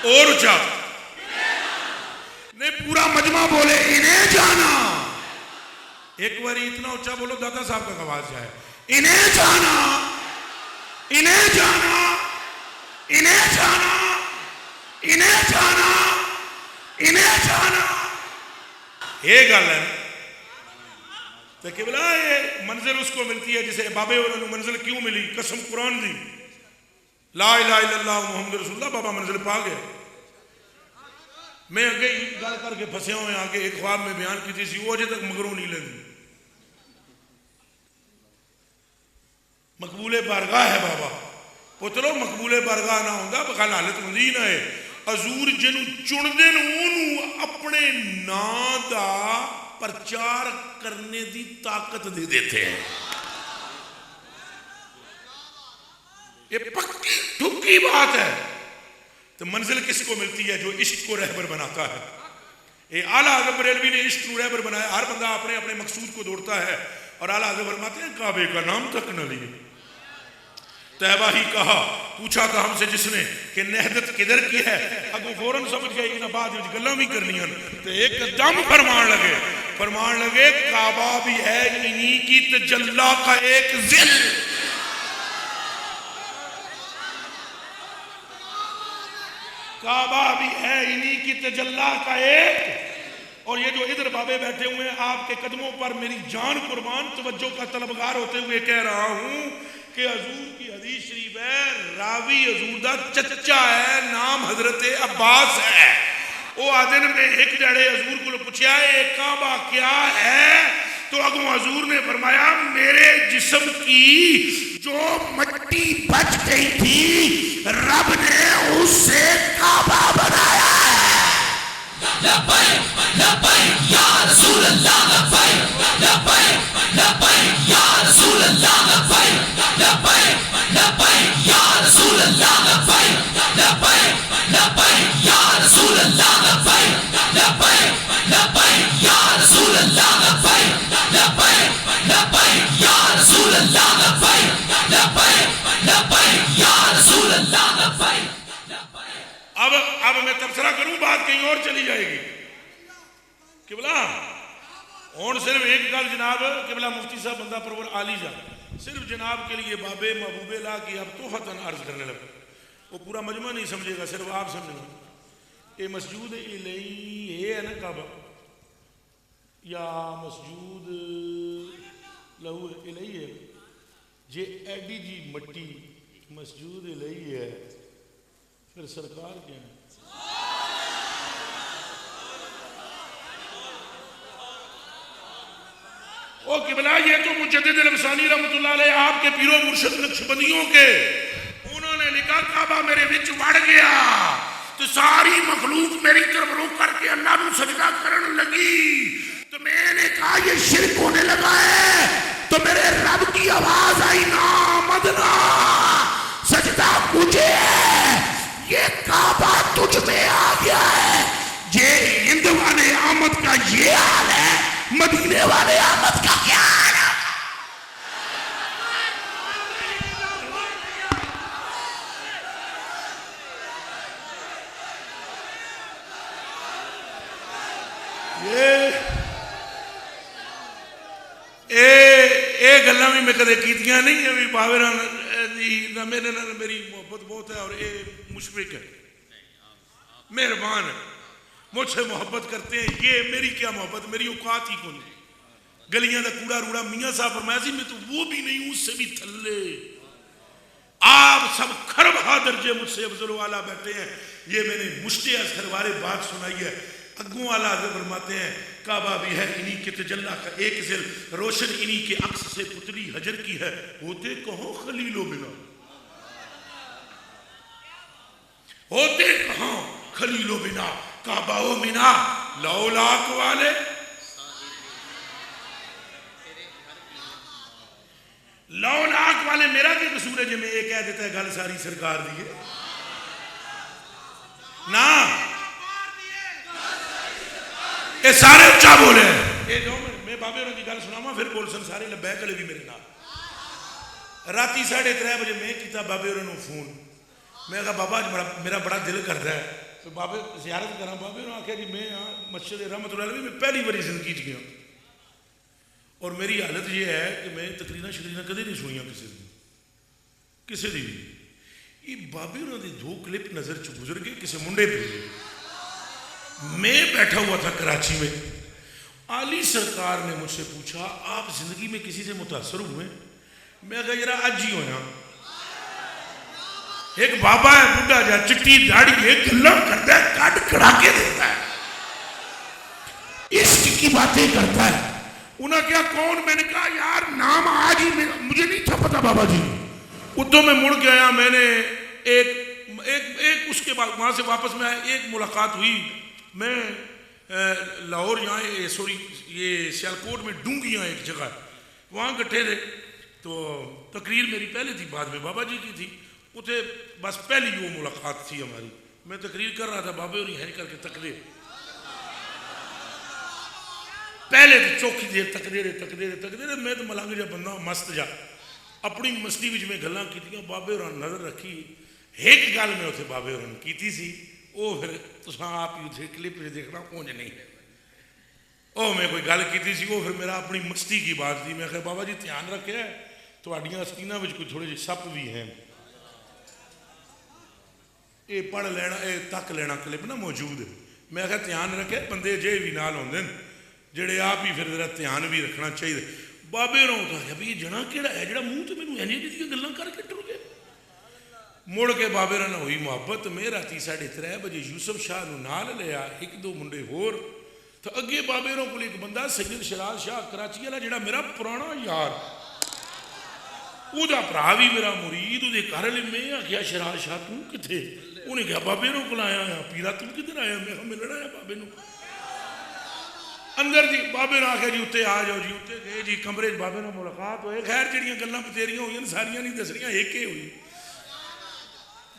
اور اچھا نہیں پورا مجمع بولے انہیں جانا. ایک باری اتنا اچھا بولو دادا صاحب کا آواز جائے، انہیں جانا، انہیں جانا، انہیں جانا، انہیں جانا، انہیں جانا. یہ گل ہے تو کہ بلا یہ منزل اس کو ملتی ہے جسے بابے انہوں نے منزل کیوں ملی؟ قسم قرآن دی لا الہ الا اللہ محمد رسول اللہ بابا منزل پا گیا. میں اگے گل کر کے پھنسیا ہوئے آگے ایک خواب میں بیان کی تھی وہ اجے تک مگروں نہیں لگی. مقبول بارگاہ ہے بابا پترو، مقبول بارگاہ نہ ہوندہ بخال حالت مندین ہے. حضور جنوں چن دین انہوں اپنے نا دا پرچار کرنے دی طاقت دے دیتے ہیں. یہ پکی ٹھکی بات ہے. تو منزل کس کو ملتی ہے؟ جو عشق کو رہبر بناتا ہے. یہ اعلیٰ حضرت بریلوی نے عشق کو رہبر بنایا. ہر بندہ اپنے اپنے مقصود کو دوڑتا ہے اور اعلیٰ حضرت فرماتے ہیں کعبے کا نام تک نہ لیے. طیبہ ہی کہا، پوچھا تھا ہم سے جس نے کہ نہدت کدھر کی ہے، اگو فوراں سمجھ گئے کہ بعد میں گلاں بھی کرنی ہیں تو ایک دم فرمان لگے کعبہ بھی ہے انہی کی تجلی کا ایک ذل. کعبہ بھی ہے انہی کی تجلی کا ایک. اور یہ جو ادھر بابے بیٹھے ہوئے ہیں آپ کے قدموں پر میری جان قربان توجہ کا طلبگار ہوتے ہوئے کہہ رہا ہوں کہ حضور کی حدیث شریف ہے، راوی حضور دا چچا ہے، نام حضرت عباس ہے. وہ آدن میں ایک جڑے حضور کو پوچھا ہے کعبہ کیا ہے تو اگوں حضور نے فرمایا میرے جسم کی جو مٹی بچ گئی تھی رب نے اس سے کعبہ بنایا ہے. لبیک لبیک یا رسول اللہ، لبیک لبیک لبیک یا رسول اللہ، لبیک لبیک لبیک یا رسول اللہ، لبیک لبیک لبیک یا رسول اللہ، لبیک لبیک لبیک یا رسول اللہ، لبیک لبیک لبیک یا رسول اللہ، لبیک لبیک لبیک یا رسول اللہ، لبیک. اب میں تبصرہ کروں بات کہیں اور چلی جائے گی. قبلہ اور صرف ایک گل جناب قبلہ مفتی صاحب بندہ پرور عالی جا صرف جناب کے لیے بابے محبوب اللہ کی اب توفتاً عرض کرنے لگا. وہ پورا مجمع نہیں سمجھے گا، صرف آپ سمجھے گا. یہ مسجود الہی ہے نا کعبہ یا مسجود لہو الہی ہے. جے ایڈی جی مٹی مسجود الہی ہے پھر سرکار کیا ہے؟ او قبلہ یہ تو مجدد الفسانی رحمت اللہ علیہ آپ کے پیرو مرشد نقشبندیوں کے انہوں نے لکھا کعبہ میرے وچ وڑ گیا تو ساری مخلوق میری طرف رخ کر کے اللہ نو سجدہ کرن لگی تو میں نے کہا یہ شرک ہونے لگا ہے تو میرے رب کی آواز آئی نا مدنا مدینے والے آمد کا کیا حال ہے؟ یہ گلاں بھی میں کدے کیتیاں نہیں ہیں بھی باوراں دی نہ میرے نال میری محبت بہت ہے اور یہ مشفق ہے مہربان ہے مجھ سے محبت کرتے ہیں یہ میری کیا محبت میری اوقات ہی کون گلیاں دا کوڑا روڑا میاں صاحب فرمایا سی میں تو وہ بھی نہیں اس سے بھی تھلے آپ سب کھربا درجے مجھ سے افضل والا بیٹھے ہیں یہ میں نے مشتے اصغر وارے بات سنائی ہے اگوں والا حضرت فرماتے ہیں کعبہ بھی ہے انہی کے تجلی کا ایک ذل روشن انہی کے عکس سے پتلی حجر کی ہے ہوتے کہاں خلیل و بنا ہوتے کہاں خلیل و بنا کعبہ و منا لولاک والے لولاک والے میرا کی قصور ہے جو میں یہ کہہ دیتا ہے گل ساری سرکار دیئے نا یہ سارے اچھا بولے ہیں میں بابے انہوں کی گل سناما پھر بول سن سارے لبیک علی بھی میرے نام راتی 3:30 بجے میں کیتا بابے انہوں فون میں کہا بابا میرا بڑا دل کرتا ہے تو بابے زیارت کرنا بابے انہوں آکھا جی میں مسجد رحمت اللہ علیہ میں پہلی باری زندگی چ گیا اور میری حالت یہ ہے کہ میں تقریرہ شکریہ کدے نہیں سنیا کسی دی یہ بابے انہوں نے 2 کلپ نظر چ گزر گئے کسی منڈے پہ میں بیٹھا ہوا تھا کراچی میں عالی سرکار نے مجھ سے پوچھا آپ زندگی میں کسی سے متاثر ہوئے میں کہا ذرا آج ہی ہویا ایک بابا ہے بڈھا جا چٹی داڑھی ایک گلاں کرتا ہے کٹ کھڑا کے دیتا ہے اس کی باتیں کرتا ہے انہاں کیا کون میں نے کہا یار نام آج ہی مجھے نہیں تھا پتا بابا جی اتوں میں مڑ کے آیا میں نے ایک اس کے بعد وہاں سے واپس میں آیا ایک ملاقات ہوئی میں لاہور یہاں سوری یہ سیالکوٹ میں ڈونگیاں ایک جگہ وہاں کٹھے تھے تو تقریر میری پہلے تھی بعد میں بابا جی کی تھی اتنے بس پہلی وہ ملاقات تھی ہماری میں تقریر کر رہا تھا بابے اور ہینج کر کے تکدے پہلے تو چوکھی دیر تکدے میں تو ملنگ جا بندہ مست جا اپنی مستی وچ میں گلاں کیتیاں بابے اور نظر رکھی ایک گل میں اتنے بابے اور کیتی سی وہ پھر تساں آپ ہی اتنے کلپ دیکھنا پہنچ نہیں ہے وہ میں کوئی گل کیتی سی وہ پھر میرا اپنی مستی کی بات تھی میں کہا بابا جی دھیان رکھے تہاڈیاں اسکریناں وچ کوئی تھوڑے جے سپ بھی ہیں یہ پڑھ لینا یہ تک لینا کلپ نا موجود ہے میں کہا دھیان رکھے بندے جے بھی نال ہوندے جڑے آپ ہی پھر ذرا دھیان بھی رکھنا چاہیے بابے نو کہا بھی یہ جنا کیڑا ہے جڑا منہ تے مینوں انجی دی گلاں کر کے ٹر گئے مڑ کے بابے نال ہوئی محبت میں راتی 3:30 بجے یوسف شاہ نو نال لیا 1-2 منڈے ہور تو اگے بابے نو کول ایک بندہ سید شراز شاہ کراچی والا جڑا میرا پرانا یار او دا بھرا بھی میرا مرید او دے گھر لے میں آکھیا شراز شاہ تو کتے انہیں کہا بابے نو کول آیا ہاں پیرا تو کدھر آیا میں ملنا ہے بابے نو اندر جی بابے نو آکھیا جی اتنے آ جاؤ جی اتنے گئے جی کمرے بابے نو ملاقات ہوئے خیر جڑیاں گلاں بتیریاں ہوئی ساریاں نہیں دسریاں ایک ہی ہوئی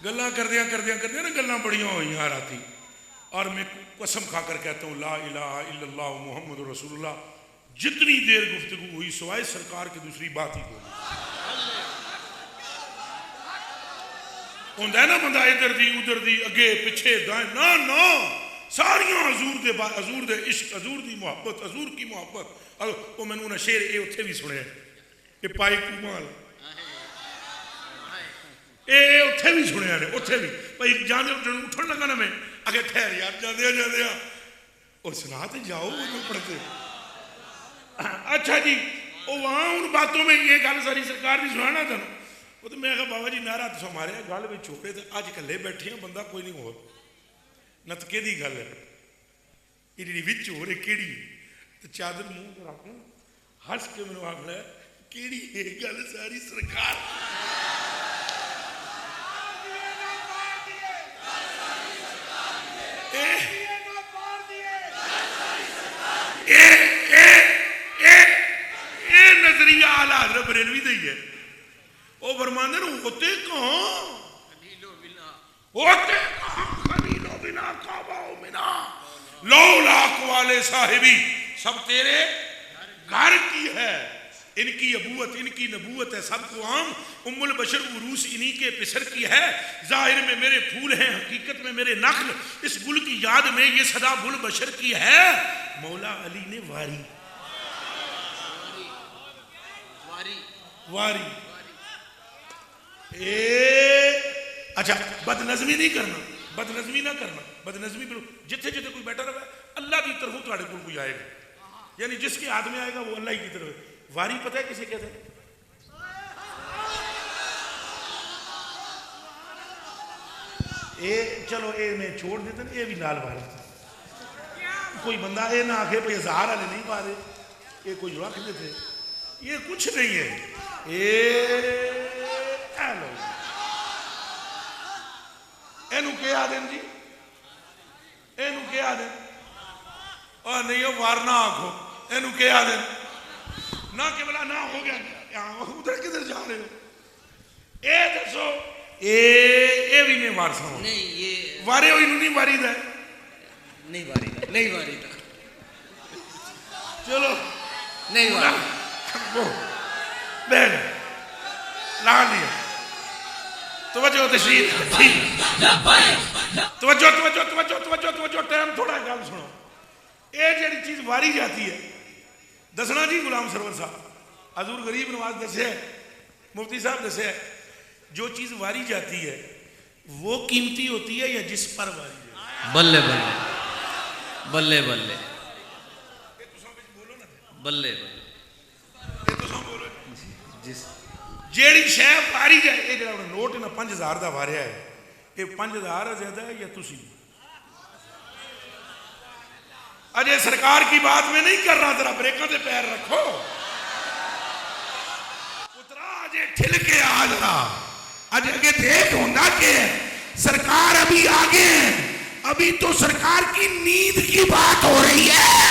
گلاں کردیاں نا گلاں بڑیاں ہوئی راتی اور میں قسم کھا کر کہتا ہوں لا الہ الا اللہ محمد رسول اللہ جتنی دیر گفتگو ہوئی سوائے سرکار کی دوسری بات ہی بولی ہوندہ ہے نا بندہ ادھر دی اگے پیچھے دائیں نا ساریاں حضور دے عشق حضور دی محبت حضور کی محبت وہ میں نے شعر اے اتھے بھی سنے یہ پائی کمال اے اتھے بھی سنے ہیں اتھے بھی بھائی جانے اٹھن لگا نا میں اگے ٹھہر یار جاندے اور سنا تے جاؤ وہ پڑھتے اچھا جی وہ وہاں ان باتوں میں یہ گل ساری سرکار بھی سنانا تھا وہ تو میں کہا بابا جی نعرہ تو ہمارے گل بھی چھوڑے تھے اج کلے بیٹھے ہیں بندہ کوئی نہیں ہو نتکے دی گل ہے یہ جی وچ ہو رہے کیڑی تو چادر منہ رکھ ہس کے میں آخر ہے کیڑی یہ گل ساری سرکار نظریہ آلہ حضرت بریلوی دئی ہے وہ فرماندے نے ہوتے کہاں خلیل و بنا کعبہ و منا لولاک والے صاحبی سب تیرے گھر کی ہے، ان کی ابوت ان کی نبوت ہے سب کو عام، ام البشر عروس انہی کے پسر کی ہے، ظاہر میں میرے پھول ہیں حقیقت میں میرے نخل، اس گل کی یاد میں یہ صدا بل بشر کی ہے، مولا علی نے واری واری اچھا بد نظمی نہیں کرنا، بد نظمی نہ کرنا، بد نظمی جتھے جتھے کوئی بیٹھا رہا ہے اللہ کی طرف تھوڑے کو کوئی آئے گا، یعنی جس کے ہاتھ میں آئے گا وہ اللہ کی طرف ہے۔ واری پتہ ہے کسے کہتے ہیں؟ چلو اے میں چھوڑ دیتے ہیں، یہ بھی نال واری کوئی بندہ یہ نہ آکھے بھئی ہزار والے نہیں پا رہے، یہ کوئی رکھ دیتے، یہ کچھ نہیں ہے، اینو کیا آدم جی، اینو کیا آدم، اور نہیں ہو وارنا آنکھو، اینو کیا آدم نہ کہ بلا نہ ہو گیا ادھر کدھر جا رہے ہو، اے دسو اے بھی میں وارسا ہوں نہیں یہ وارے ہوئی انہوں نہیں واری دا نہیں واری دا نہیں واری دا چلو نہیں واری بہن لا لیا توجہ تشریف توجہ توجہ توجہ توجہ توجہ ٹائم تھوڑا گل سنو، اے جڑی چیز واری جاتی ہے دسنا جی غلام سرور صاحب حضور غریب نواز دسے مفتی صاحب دسے جو چیز واری جاتی ہے وہ قیمتی ہوتی ہے یا جس پر واری جاتی ہے؟ بلے بلے بلے بلے بلے جس جیڑی شے واری جائے، یہ جڑا نوٹ نا 5000 دا واریا ہے، یہ 5000 زیادہ ہے یا تسی؟ اجے سرکار کی بات میں نہیں کر رہا، ذرا بریکوں سے پیر رکھو اترا اجے ٹھل کے آ جا اجے اگے دیکھ ہوندہ کہ سرکار ابھی آگے ہیں، ابھی تو سرکار کی نیند کی بات ہو رہی ہے،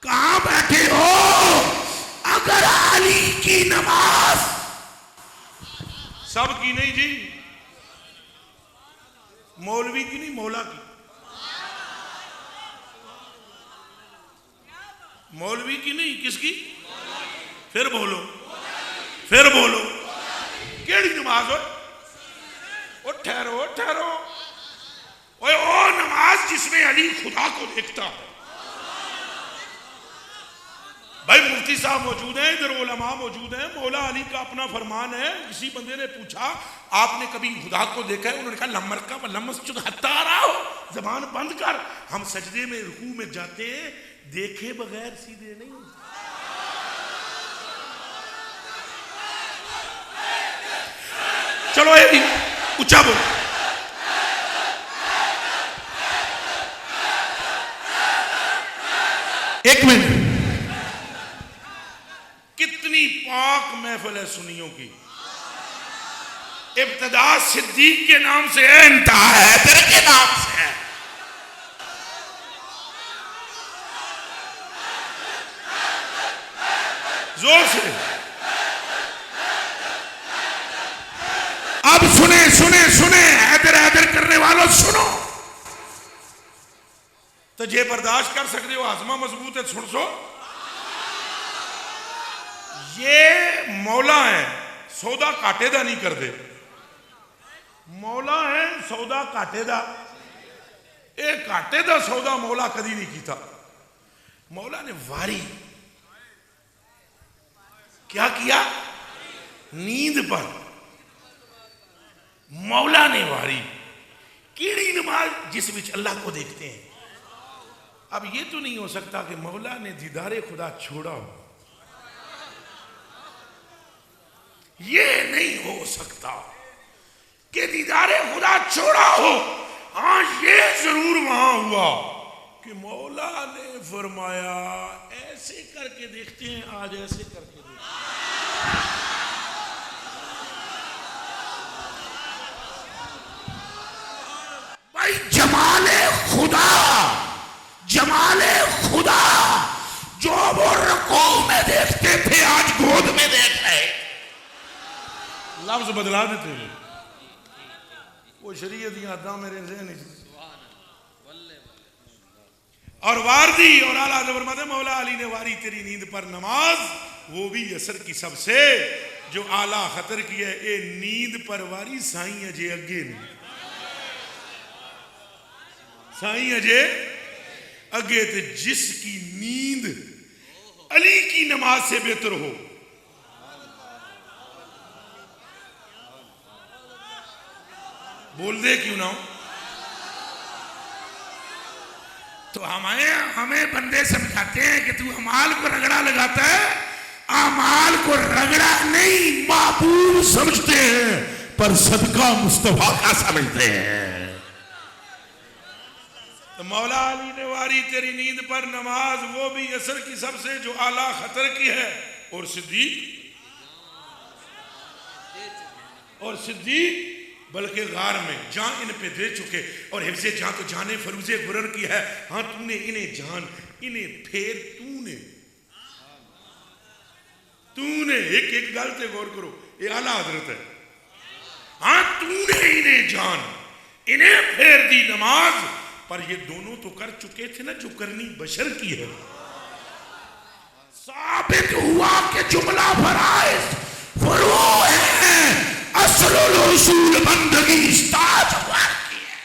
کہاں بیٹھے ہو؟ اگر علی کی نماز سب کی نہیں جی، مولوی کی نہیں مولا کی، مولوی کی نہیں کس کی؟ پھر بولو پھر بولو کیڑی نماز ہو؟ او ٹھہرو ٹھہرو، او نماز جس میں علی خدا کو دیکھتا ہے۔ بھائی مفتی صاحب موجود ہیں، ادھر علماء موجود ہیں، مولا علی کا اپنا فرمان ہے، کسی بندے نے پوچھا آپ نے کبھی خدا کو دیکھا ہے؟ انہوں نے کہا لمرکا و لمسجد حتی اراہ، زبان بند کر، ہم سجدے میں رکوع میں جاتے ہیں دیکھے بغیر سیدھے نہیں ہوتے۔ چلو اے بھی اچھا بول، ایک منٹ، کتنی پاک محفل ہے سنیوں کی، ابتدا صدیق کے نام سے ہے، انتہا ہے تیرے کے نام سے ہے۔ زور سے اب سنیں سنیں سنیں، حیدر حیدر کرنے والوں سنو، تو جے برداشت کر سکتے ہو آزمہ مضبوط ہے، سن سو، یہ مولا ہیں سودا کاٹے دا نہیں کر دے، مولا ہیں سودا کاٹے دا، اے کاٹے دا سودا مولا کدی نہیں کیتا، مولا نے واری کیا کیا؟ نیند پر مولا نے واری، کیڑی نماز جس وچ اللہ کو دیکھتے ہیں۔ اب یہ تو نہیں ہو سکتا کہ مولا نے دیدار خدا چھوڑا ہو، یہ نہیں ہو سکتا کہ دیدار خدا چھوڑا ہو، ہاں یہ ضرور وہاں ہوا کہ مولا نے فرمایا ایسے کر کے دیکھتے ہیں، آج ایسے کر کے دیکھتے ہیں۔ بھائی جمال خدا، جمال خدا جو وہ رکوع میں دیکھتے تھے آج گود میں دیکھ رہے، لفظ بدلا دیتے ہیں، وہ شریعت یاداں میرے ذہن اور واردی اور اعلیٰ حضرت فرماتے ہیں مولا علی نے واری تیری نیند پر نماز وہ بھی اثر کی سب سے جو اعلیٰ خطر کی ہے اے نیند پر واری سائیں اجے اگے نہیں سائیں اجے اگے تے جس کی نیند علی کی نماز سے بہتر ہو بول دے کیوں نہ ہو تو ہمیں بندے سمجھاتے ہیں کہ تو اعمال کو رگڑا لگاتا ہے اعمال کو رگڑا نہیں معبود سمجھتے ہیں پر صدقہ مصطفیٰ کا سمجھتے ہیں تو مولا علی نے واری تیری نیند پر نماز وہ بھی اثر کی سب سے جو اعلیٰ خطر کی ہے اور صدیق بلکہ غار میں جان ان پہ دے چکے اور حفظ جان تو جانے فروز غرر کی ہے ہاں تو نے انہیں جان انہیں پھیر تو نے ایک گل تے غور کرو یہ اعلیٰ حضرت ہے ہاں تو نے انہیں جان انہیں پھیر دی نماز پر یہ دونوں تو کر چکے تھے نا جو کرنی بشر کی ہے ثابت ہوا کہ جملہ فرائض فروع ہے اصل الرسول بندگی استاج ہوا کی ہے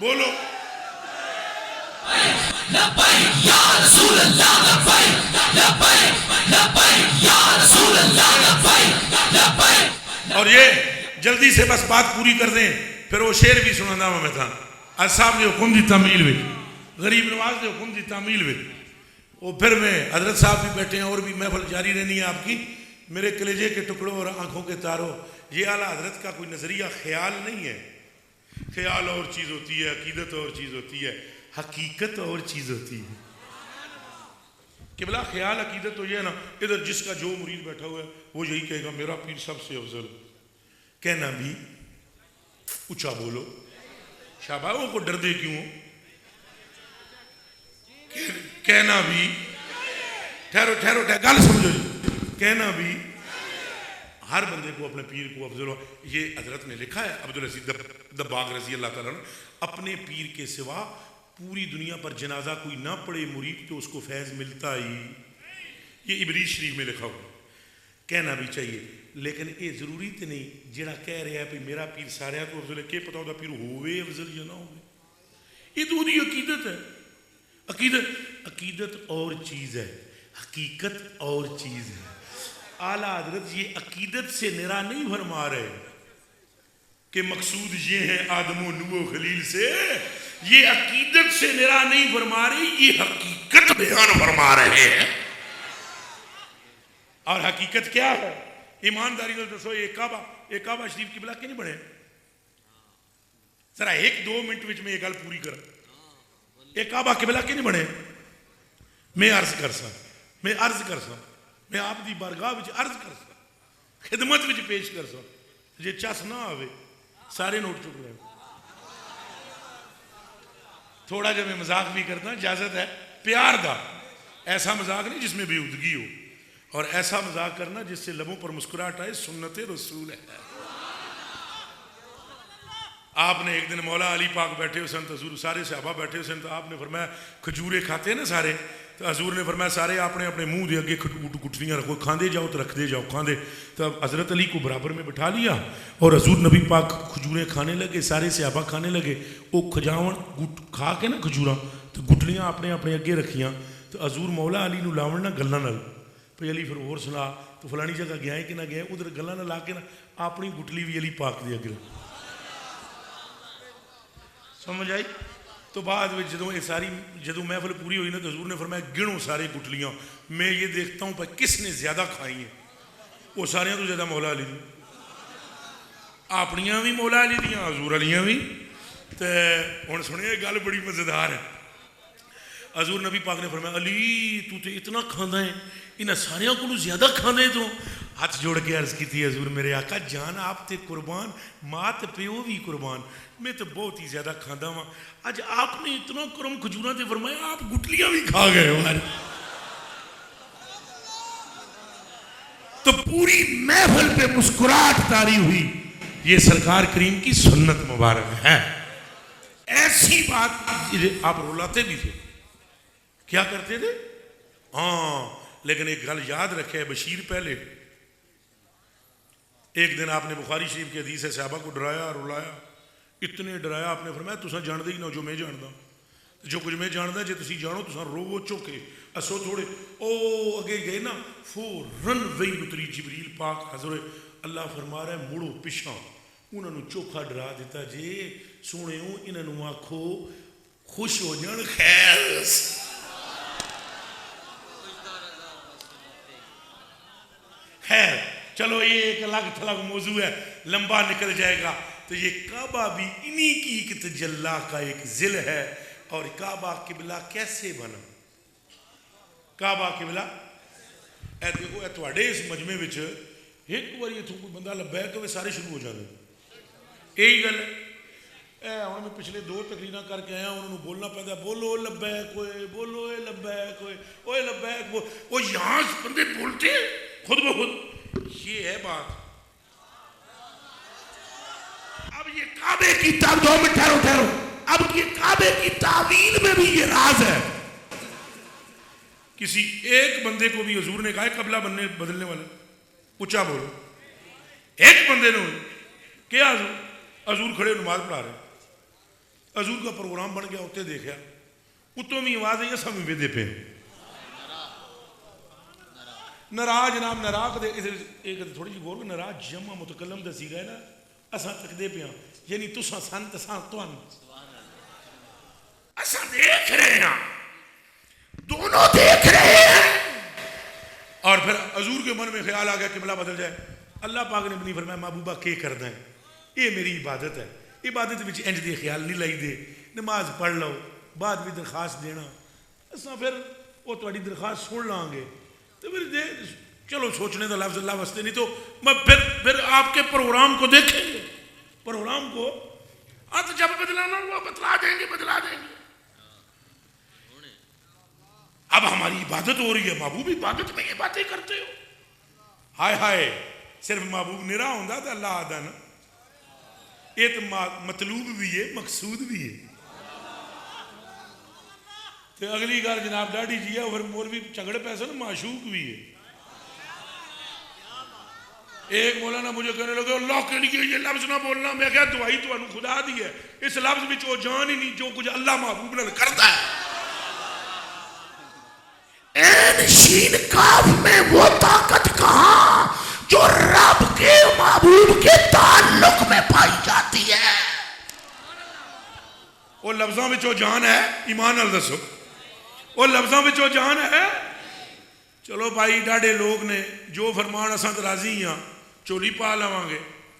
بولو لبیک یا رسول اللہ لبیک لبیک لبیک یا رسول اللہ لبیک لبیک اور یہ جلدی سے بس بات پوری کر دیں پھر وہ شعر بھی سنانا میں تھا اصحاب نے حکم دی تعمیل میں غریب نواز نے حکم دی تعمیل میں وہ پھر میں حضرت صاحب بھی بیٹھے ہیں اور بھی محفل جاری رہنی ہے آپ کی میرے کلیجے کے ٹکڑوں اور آنکھوں کے تاروں یہ اعلیٰ حضرت کا کوئی نظریہ خیال نہیں ہے خیال اور چیز ہوتی ہے عقیدت اور چیز ہوتی ہے حقیقت اور چیز ہوتی ہے قبلہ خیال عقیدت تو یہ ہے نا ادھر جس کا جو مرید بیٹھا ہوا ہے وہ یہی کہے گا میرا پیر سب سے افضل کہنا بھی اونچا بولو شاباہوں کو ڈر دے کیوں کہنا بھی ٹھہرو گل سمجھو کہنا بھی ہر بندے کو اپنے پیر کو افضل یہ حضرت نے لکھا ہے عبدالعزیز دباغ رضی اللہ تعالیٰ عنہ اپنے پیر کے سوا پوری دنیا پر جنازہ کوئی نہ پڑے مرید تو اس کو فیض ملتا ہی یہ ابریز شریف میں لکھا ہوا کہنا بھی چاہیے لیکن یہ ضروری تو نہیں جڑا کہہ رہا ہے کہ میرا پیر سارے تو افضل ہے کہ پتا ہوتا پیر ہوئے افضل یا نہ ہوئے یہ تو وہی عقیدت ہے عقیدت اور چیز ہے حقیقت اور چیز ہے اعلیٰ حضرت یہ عقیدت سے نرا نہیں فرما رہے کہ مقصود یہ ہے آدم و نوح و خلیل سے یہ عقیدت سے نرا نہیں فرما رہے یہ حقیقت بیان فرما رہے ہیں اور حقیقت کیا ہے ایمانداری سے دسو یہ کعبہ شریف کی بلا کے نہیں بڑھے ذرا 1-2 منٹ میں یہ گل پوری کر یہ کعبہ کے بلا کے نہیں بڑھے میں عرض کر سا میں آپ دی بارگاہ وچ عرض کر سا خدمت وچ پیش کر سا جے چس نہ آوے سارے نوٹ چک رہے تھوڑا جب میں مذاق بھی کرتا اجازت ہے پیار دا ایسا مذاق نہیں جس میں بے ادگی ہو اور ایسا مذاق کرنا جس سے لبوں پر مسکراہٹ آئے سنت رسول ہے آپ نے ایک دن مولا علی پاک بیٹھے ہوئے سن تو حضور سارے صحابہ بیٹھے ہوئے سن تو آپ نے فرمایا کھجورے کھاتے ہیں نا سارے تو حضور نے فرمایا سارے اپنے اپنے منہ دے اگے گٹھلیاں رکھو کھاندے جاؤ تو رکھ دے جاؤ کھاندے تو حضرت علی کو برابر میں بٹھا لیا اور حضور نبی پاک کھجوریں کھانے لگے سارے صحابہ کھانے لگے وہ کھجاون کھا کے نا کھجوراں تو گٹھلیاں اپنے اپنے اگے رکھیاں تو حضور مولا علی نو لاون نہ گلاں نال پھر علی پھر اور سنا تو فلانی جگہ گیا ہے کہ نہ گیا ادھر گلاں نہ لا کے نا اپنی گٹھلی بھی علی پاک دے اگے سمجھ آئی تو بعد میں جدوں محفل پوری ہوئی نا تو حضور نے فرمایا گنو سارے گٹھلیاں میں یہ دیکھتا ہوں پر کس نے زیادہ کھائی ہیں وہ سارے تو زیادہ مولا علی دی اپنیاں بھی مولا علی دیاں حضور علیاں بھی تو ہن سنیا گل بڑی مزیدار ہے حضور نبی پاک نے فرمایا علی تو تے اتنا کھاندا ہے انہاں ساریاں کو زیادہ کھاندے تو ہاتھ جوڑ کے عرض کی تھی حضور میرے آقا جان آپ تے قربان ماں تے پیو بھی قربان میں تو بہت ہی زیادہ کھاندا ہوں اج آپ نے اتنا کرم کھجوراں تے فرمایا آپ گٹلیاں بھی کھا گئے ہمارے تو پوری محفل پہ مسکراہٹ طاری ہوئی یہ سرکار کریم کی سنت مبارک ہے ایسی بات آپ رولاتے بھی تھے. کیا کرتے تھے؟ ہاں لیکن ایک گل یاد رکھے بشیر پہلے. ایک دن آپ نے بخاری شریف کی حدیث ہے صحابہ کو ڈرایا رلایا اتنے ڈرایا آپ نے فرمایا تساں جانتے ہی نہ جو میں جاندا جو کچھ میں جاندا جے تسی جانو تساں رو چوکے اسو تھوڑے او اگے گئے نا فورن وہی اتری جبریل پاک حضرت اللہ فرما رہا ہے مڑو پیچھا انہوں نے چوکھا ڈرا دیتا جے سنو انہوں نے آکھو خوش ہو جان خیر. خیر چلو یہ ایک الگ تھلگ موضوع ہے لمبا نکل جائے گا. تو یہ کعبہ بھی انہی کی ایک تجلی کا ایک ذل ہے. اور کعبہ قبلہ کیسے بنا؟ کعبہ قبلہ اے دیکھو اے تواڈے اس مجمع وچ ایک بار اتوں کوئی بندہ لبیک ہوئے سارے شروع ہو جاتے یہی گل ہے. اے ہوں میں پچھلے 2 تقریراں کر کے آیا انہوں نے بولنا پہنتا بولو لبیک ہوئے بولو اے لبیک ہوئے اوے لبیک وہ یہاں بندے بولتے خود بخود. یہ ہے بات. اب یہ کعبے کی 2 منٹ ٹھہرو اب یہ کعبے کی تعویل میں بھی یہ راز ہے. کسی ایک بندے کو بھی حضور نے کہا ہے قبلہ بدلنے والے اونچا بولو. ایک بندے نے کیا حضور کھڑے نماز پڑھا رہے حضور کا پروگرام بن گیا اتنے دیکھا اتوں بھی آواز آئی سب ویدے پہ ناراض جناب ناراض ایک تھوڑی جی غور ناراض جمع متکلم دسی گئے نا اساں تکدے پیا یعنی تساں سن تساں تون اساں دیکھ رہے ہیں دونوں دیکھ رہے ہیں. اور پھر حضور کے من میں خیال آ گیا قبلہ بدل جائے. اللہ پاک نے اپنی فرمایا محبوبہ کے کرنا ہے یہ میری عبادت ہے. عبادت وچ انج دے خیال نہیں لائی دے نماز پڑھ لو بعد بھی درخواست دینا اساں پھر وہ تہاڈی درخواست سن لاں گے تو پھر چلو سوچنے کا لفظ اللہ واسطے نہیں تو میں پھر آپ کے پروگرام کو دیکھیں گے پروگرام کو تو جب بدلانا ہوا بدلا دیں گے. اب ہماری عبادت ہو رہی ہے محبوب عبادت میں یہ باتیں کرتے ہو ہائے ہائے صرف محبوب نرا ہوندہ تو اللہ آدھا نا یہ تو مطلوب بھی ہے مقصود بھی ہے. تو اگلی گار جناب ڈاڑی جی ہے اور مولوی چگڑ پیسہ نا معشوق بھی ہے. ایک مولانا مجھے کہنے لگے اللہ کے لیے یہ لفظ نہ بولنا. میں کہا دعائی تو انہوں خدا دی ہے اس لفظ میں جو جان ہی نہیں جو کچھ اللہ محبوب نے کرتا ہے. این شین کاف میں وہ طاقت کہاں جو رب کے محبوب کے تعلق میں پائی جاتی ہے. وہ لفظوں میں جو جان ہے ایمان نال دسو وہ لفظوں میں جو جان ہے. چلو بھائی ڈاڑے لوگ نے جو فرمان اساں تے راضی ہاں چولی پا لواں گے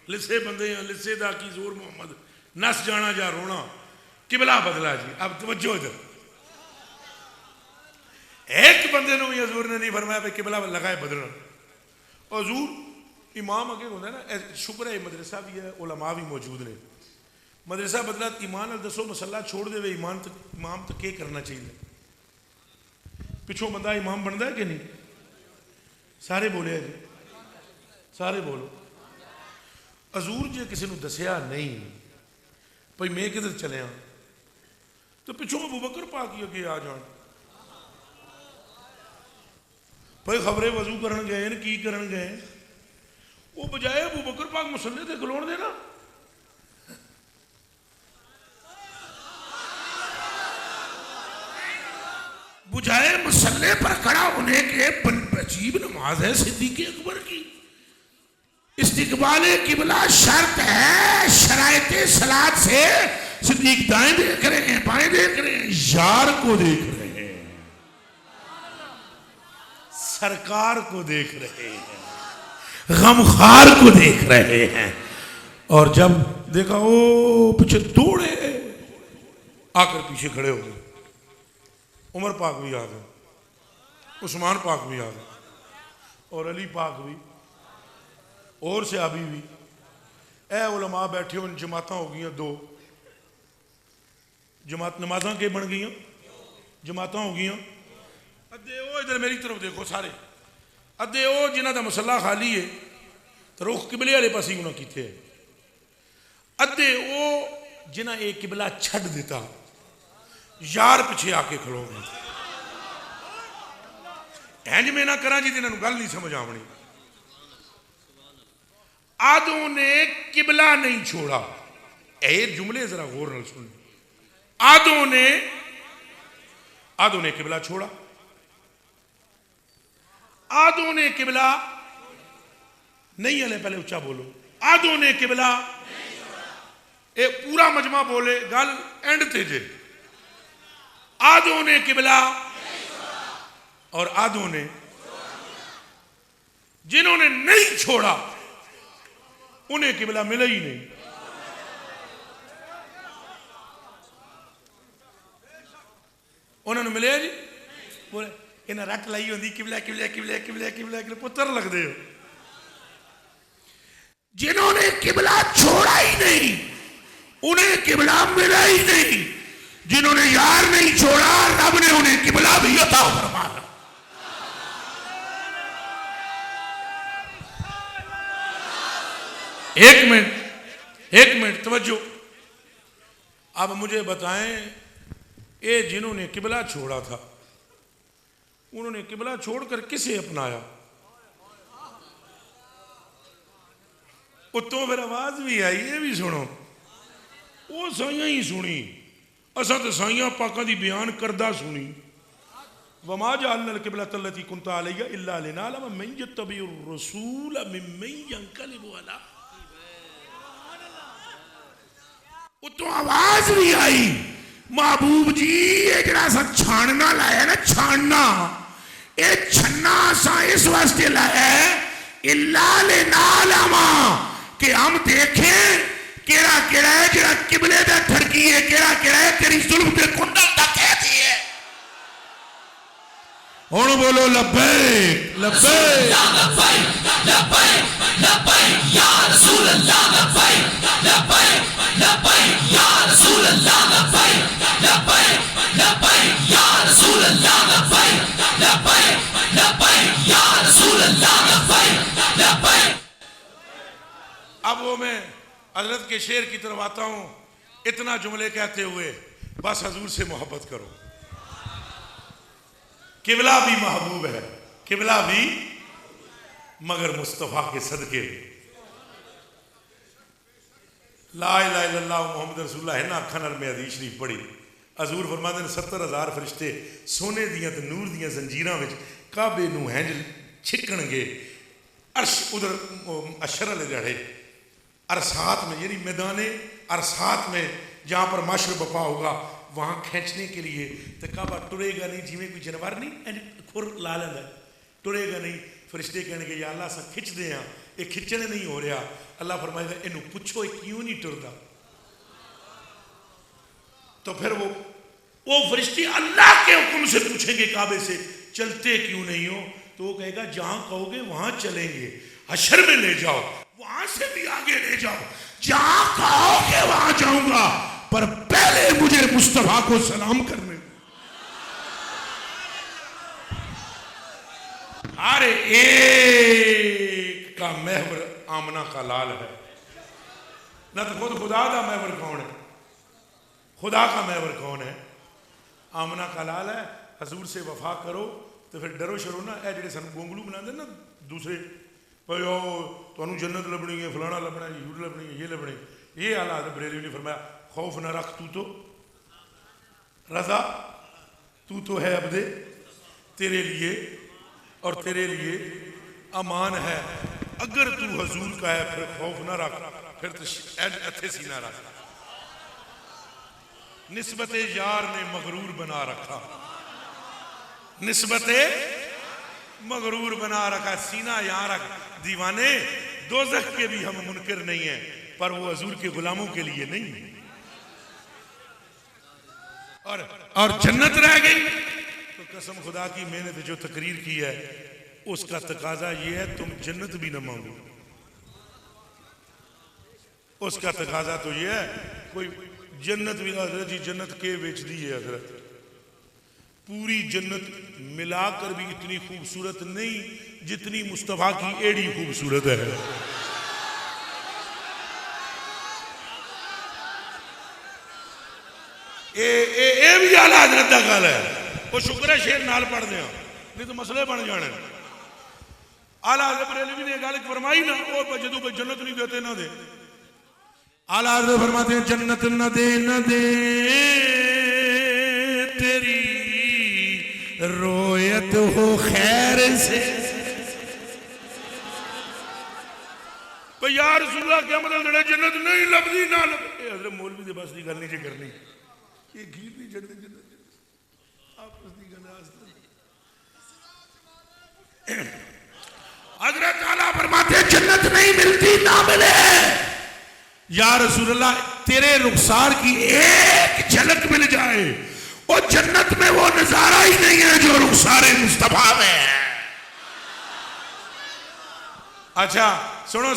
لسے بندے ہیں لسے دا کی زور محمد نس جانا جا رونا قبلہ بدلا جی. اب توجہ ادھر ایک بندے نے بھی حضور نے نہیں فرمایا کہ قبلہ لگائے بدلنا. حضور امام اگے ہوتا ہے نا شکر ہے مدرسہ بھی ہے علماء بھی موجود نے. مدرسہ بدلا ایمان دسو مسلح چھوڑ دے وے امام تو کیا کرنا چاہیے. پچھوں بندہ امام بنتا ہے کہ نہیں؟ سارے بولے جی سارے بولو. حضور جی کسی نے دسیا نہیں بھائی میں کدھر چلیا تو پچھوں ابو بکر پاک ہی اگے آ جان بھائی خبریں وضو کرن گئے کی کرن گئے وہ بجائے ابو بکر پاک مسلح تے کھلون دے نا بجائے مسلح پر کھڑا ہونے کے عجیب نماز ہے صدیق اکبر کی. استقبال قبلہ شرط ہے شرائط صلاۃ سے. صدیق دائیں دیکھ رہے ہیں بائیں دیکھ رہے ہیں یار کو دیکھ رہے ہیں سرکار کو دیکھ رہے ہیں غمخوار کو دیکھ رہے ہیں. اور جب دیکھا وہ پیچھے دوڑے آ کر پیچھے کھڑے ہو گئے. عمر پاک بھی آ گئے عثمان پاک بھی آ گئے اور علی پاک بھی اور صحابی بھی. اے علماء بیٹھے ہو جماعتاں ہو گئی 2 جماعت نمازاں کے بن گئی جماعتاں ہو گئی. ادھے او ادھر میری طرف دیکھو سارے ادھے او جنہ دا مسلح خالی ہے تو رخ قبلے والے پاس ہی انہاں کیتے ہیں. ادھے او جنہ ایک قبلہ چھڑ دیتا یار پیچھے آ کے کھڑو گے اینج میں نہ کرا جی انہوں گل نہیں سمجھ آونی آدھوں نے قبلہ نہیں چھوڑا اے جملے ذرا غور نال سن آدھوں نے قبلہ چھوڑا آدھوں نے قبلہ نہیں علیہ پہلے اچھا بولو آدھوں نے قبلہ اے پورا مجمع بولے گل اینڈ تے جے آدھوں نے قبلہ اور آدھوں نے جنہوں نے نہیں چھوڑا انہیں قبلہ ملا ہی نہیں انہوں نے ملے جی بولے انہیں رٹ لائی ہوندی قبلہ قبلہ قبلہ قبلہ قبلہ پتر لگ دے ہو جنہوں نے قبلہ چھوڑا ہی نہیں انہیں قبلہ ملا ہی نہیں جنہوں نے یار نہیں چھوڑا رب نے انہیں قبلہ بھی عطا فرمایا ایک منٹ توجہ اب مجھے بتائیں اے جنہوں نے قبلہ چھوڑا تھا انہوں نے قبلہ چھوڑ کر کسے اپنایا اتوں پھر آواز بھی آئی یہ بھی سنو وہ سائیاں ہی سنی اساں تے سائیاں پاکاں دی بیان کردہ سنی وما جعلنا القبلۃ التي كنت عليها الا لنعلم من يتبع الرسول ممن ينقلب على اتوں آواز بھی آئی محبوب جی یہ جڑا سا چھاننا لایا نا چھاننا اے چھنا سا اس واسطے لایا ہے اللہ لنعلم کہ ہم دیکھیں کیڑا کیڑا ہے جڑا قبلے دا ٹھڑکی ہے کیڑا کیڑا ہے تیری ظلم دے کنڈل دا کہتی ہے ہن بولو لبیک لبیک لبیک لبیک لبیک یا رسول اللہ لبیک لبیک لبیک یا رسول اللہ لبیک لبیک لبیک یا رسول اللہ لبیک لبیک لبیک یا رسول اللہ لبیک لبیک اب وہ میں حضرت کے شعر کی طرف آتا ہوں اتنا جملے کہتے ہوئے بس حضور سے محبت کرو قبلہ بھی محبوب ہے قبلہ بھی مگر مصطفیٰ کے صدقے لا الہ الا اللہ محمد رسول اللہ ہے نا کھنر میں حدیث شریف پڑھی حضور فرماتے ہیں 70,000 فرشتے سونے دیاں تے نور دیاں زنجیراں وچ کعبے نو ہنج چھکن گے عرش ادھر اشر والے جڑے عرصات میں یعنی میدان عرصات میں جہاں پر معاشر بپا ہوگا وہاں کھینچنے کے لیے تو کعبہ ٹرے گا نہیں جی میں کوئی جانور نہیں کھر لا لینا ٹرے گا نہیں فرشتے کہنے گے یا اللہ سا کھچ دے ہاں یہ کھچنے نہیں ہو رہا اللہ فرمائے گا انہوں پوچھو یہ کیوں نہیں ٹرتا تو پھر وہ فرشتے اللہ کے حکم سے پوچھیں گے کعبے سے چلتے کیوں نہیں ہو تو وہ کہے گا جہاں کہو گے وہاں چلیں گے حشر میں لے جاؤ وہاں سے بھی آگے لے جاؤ جہاں کہو گے وہاں جاؤں گا پر پہلے مجھے مصطفیٰ کو سلام کرنے ہر ایک کا محور آمنہ کا لال ہے نہ تو خود خدا کا محور کون ہے خدا کا محور کون ہے آمنہ کا لال ہے حضور سے وفا کرو تو پھر ڈرو شرو نا اے جڑے سن گونگلو بنا دے نا دوسرے تو انہوں جنت لبنی ہے فلانا لبنا ہے یہود لبنی ہے یہ لبنی ہے یہ اعلیٰ حضرت بریلوی نے فرمایا خوف نہ رکھ تو رضا تو ہے عبدے تیرے لیے اور تیرے لیے امان ہے اگر تو حضور کا ہے پھر خوف نہ رکھ پھر تو اتھے سی نہ رکھ نسبت یار نے مغرور بنا رکھا نسبت مغرور بنا رکھا سینہ یہاں رکھ دیوانے دوزخ کے بھی ہم منکر نہیں ہیں پر وہ حضور کے غلاموں کے لیے نہیں اور جنت رہ گئی تو قسم خدا کی میں نے جو تقریر کی ہے اس کا تقاضا یہ ہے تم جنت بھی نہ مانگو اس کا تقاضا تو یہ ہے کوئی جنت بھی حضرت جی جنت کے بیچ دی ہے حضرت پوری جنت ملا کر بھی اتنی خوبصورت نہیں جتنی مصطفیٰ کی ایڑی خوبصورت ہے یہ بھی آلہ حضرت کا گل ہے. وہ شکر ہے شیر نال پڑھ دیا نہیں تو مسئلے بن جانے. آلہ حضرت بریلوی نے گل فرمائی نا وہ جدو کوئی جنت نہیں دیتے نہ دے. آلہ حضرت فرماتے ہیں جنت نہ دے تیری رویت ہو خیر سے. یا رسول اللہ کیا مطلب لڑے جنت نہیں لبدی نہ لبدی. حضرت مولوی دے بس دی گل نہیں جی کرنی. یہ گیر نہیں جنت آپس دی گل حضرت تعالیٰ فرماتے ہیں جنت نہیں ملتی نہ ملے. یا رسول اللہ تیرے رخسار کی ایک جھلک مل جائے اور جنت میں وہ نظارہ ہی نہیں ہے جو رخسار مصطفیٰ میں ہے. اچھا سنو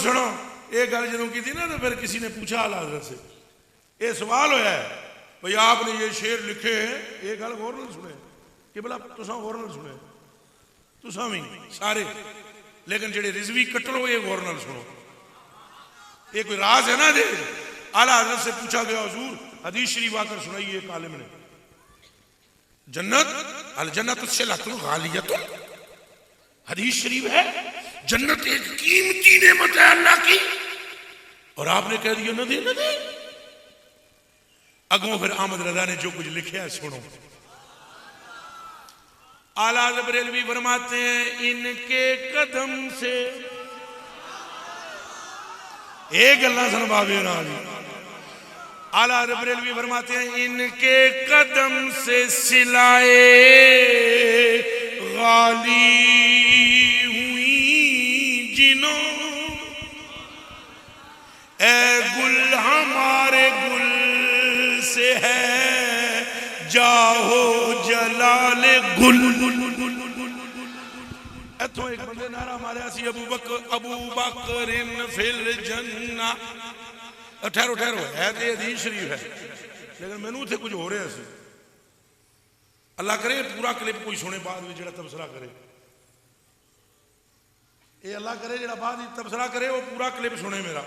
ایک گل جدوں کی تھی نا تو پھر کسی نے پوچھا اعلیٰ حضرت سے یہ سوال ہویا ہے بھئی آپ نے یہ شعر لکھے ہیں یہ گل غور نہ سنے کہ بلا تساں غور نہ سنے تساں بھی سارے لیکن جڑے رضوی کٹلو یہ غور نہ سنو. یہ کوئی راز ہے نا دے. اعلیٰ حضرت سے پوچھا گیا حضور حدیث شریف آ کر سنائیے ایک عالم نے جنت الجنت صلۃ غالیۃ. حدیث شریف ہے جنت ایک قیمتی نعمت ہے اللہ کی اور آپ نے کہہ دیا نہ دے. اگوں پھر احمد رضا نے جو کچھ لکھا ہے سنو. اعلیٰ حضرت بریلوی فرماتے ہیں ان کے قدم سے ایک اللہ سن بابے راجی. اعلیٰ حضرت بریلوی فرماتے ہیں ان کے قدم سے سلائے غالی ہوئی جنوں اے گل ہمارے گل سے ہے جاہو جلال گل. ایتھوں ایک بندے نعرہ مارے اسی ابو بکر فی الجنہ. ٹھہرو ہے تو حدیث شریف ہے لیکن میں نے کچھ ہو رہا سی. اللہ کرے پورا کلپ کوئی سنے بعد میں جڑا تبصرہ کرے. یہ اللہ کرے جڑا بعد میں تبصرہ کرے وہ پورا کلپ سنے میرا.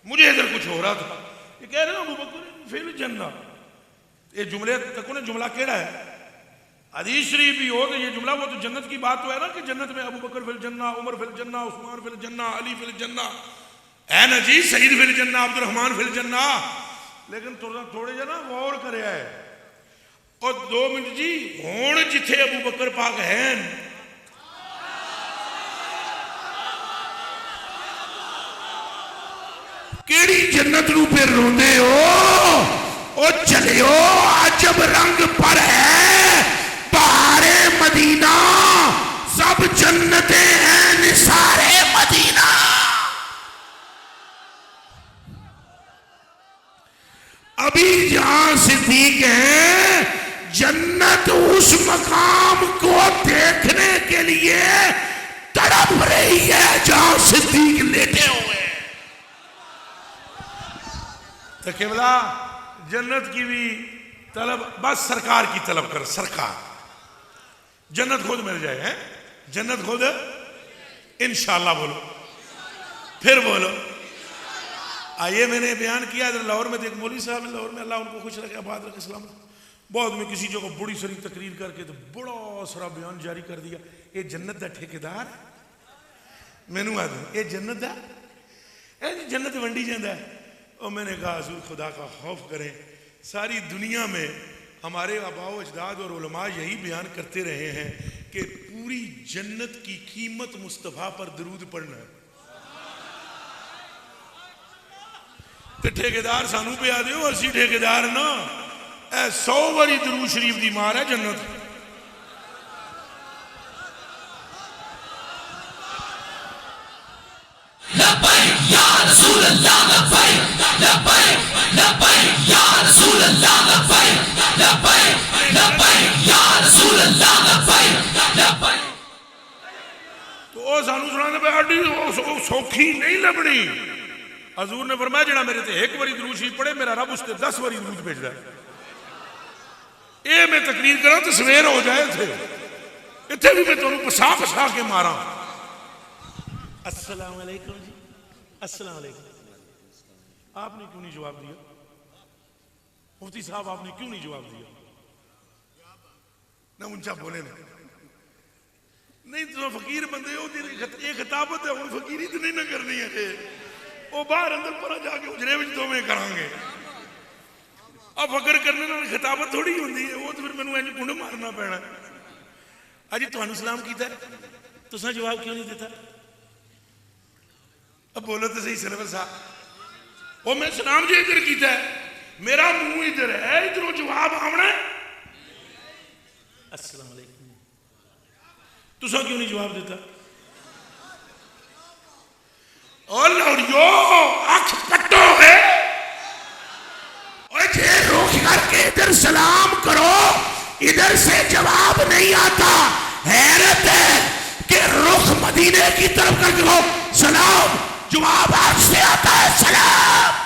مجھے ادھر کچھ ہو رہا تھا. یہ کہہ رہے ہیں ابو بکر فی الجنہ. یہ جملے تک نے جملہ کیڑا ہے حدیث شریف بھی ہو تو یہ جملہ وہ تو جنت کی بات تو ہے نا کہ جنت میں ابو بکر فی الجنہ عمر فی الجنہ عثمان فی الجنہ علی فی الجنہ ہے نا جی سعید فی الجنہ عبد الرحمن فی الجنہ. لیکن تھوڑے جا نا غور کرے ہے اور 2 منٹ جی ہون جتھے ابو بکر پاک ہیں کیڑی جنت نو پھر روندے ہو او چلیو عجب رنگ پر ہے بہار مدینہ سب جنتیں ہیں نثار مدینہ. ابھی جہاں صدیق ہیں جنت اس مقام کو دیکھنے کے لیے تڑپ رہی ہے جہاں صدیق لیٹے ہوئے. تو قبلہ جنت کی بھی طلب بس سرکار کی طلب کر. سرکار جنت خود مل جائے ہیں جنت خود انشاءاللہ بولو پھر بولو. آئیے میں نے بیان کیا لاہور میں ایک مولوی صاحب لاہور میں اللہ ان کو خوش رکھے آباد رکھے اسلام بہت میں کسی جگہ بڑی ساری تقریر کر کے تو بڑا سارا بیان جاری کر دیا. یہ جنت دا ٹھیکیدار میں نے آدھا یہ جنت دا جنت ونڈی جاندہ ہے. اور میں نے کہا حضور خدا کا خوف کریں ساری دنیا میں ہمارے آباء و اجداد اور علماء یہی بیان کرتے رہے ہیں کہ پوری جنت کی قیمت مصطفیٰ پر درود پڑھنا ہے. تو ٹھیکیدار سانو پہ آدھے ہو اسی ٹھیکیدار نا 100 باری درود شریف دی مار ہے جنت. لبیک یا رسول اللہ لبیک لبیک لبیک یا رسول اللہ لبیک لبیک لبیک یا رسول اللہ لبیک لبیک. تو وہ سانو سنانے پہ آڈی سوکھی نہیں لبنی. حضور نے فرمایا جڑا میرے تے 1 باری درود شریف پڑھے میرا رب اس تے 10 باری درود بھیج رہا ہے. اے میں تقریر کرا تو سویر ہو جائے تھے اتنے بھی میں تمہیں پسا پسا کے مارا. السلام علیکم جی السلام علیکم. آپ نے کیوں نہیں جواب دیا؟ مفتی صاحب آپ نے کیوں نہیں جواب دیا؟ نہ اونچا بولے نا نہیں تو فقیر بندے ہو یہ خطابت ہے ہوں فقیری تو نہیں نہ کرنی ہے وہ باہر اندر پڑا جا کے اجرے میں دو میں کریں گے اب فقر کرنے میں خطابت تھوڑی ہوتی ہے وہ تو پھر میں نے کنڈ مارنا پینا اجی تمہیں سلام کیتا ہے تو سا جواب کیوں نہیں دیتا؟ اب بولو تو صحیح سرور صاحب وہ میں سلام جی ادھر کیتا ہے میرا منہ ادھر ہے ادھروں جواب آنا ہے السلام علیکم تو سا کیوں نہیں جواب دیتا؟ اور لوڑیو آنکھ پٹو ہے اور جے روک کر کے ادھر سلام کرو ادھر سے جواب نہیں آتا حیرت ہے کہ رخ مدینے کی طرف کر کے سلام جواب آپ سے آتا ہے سلام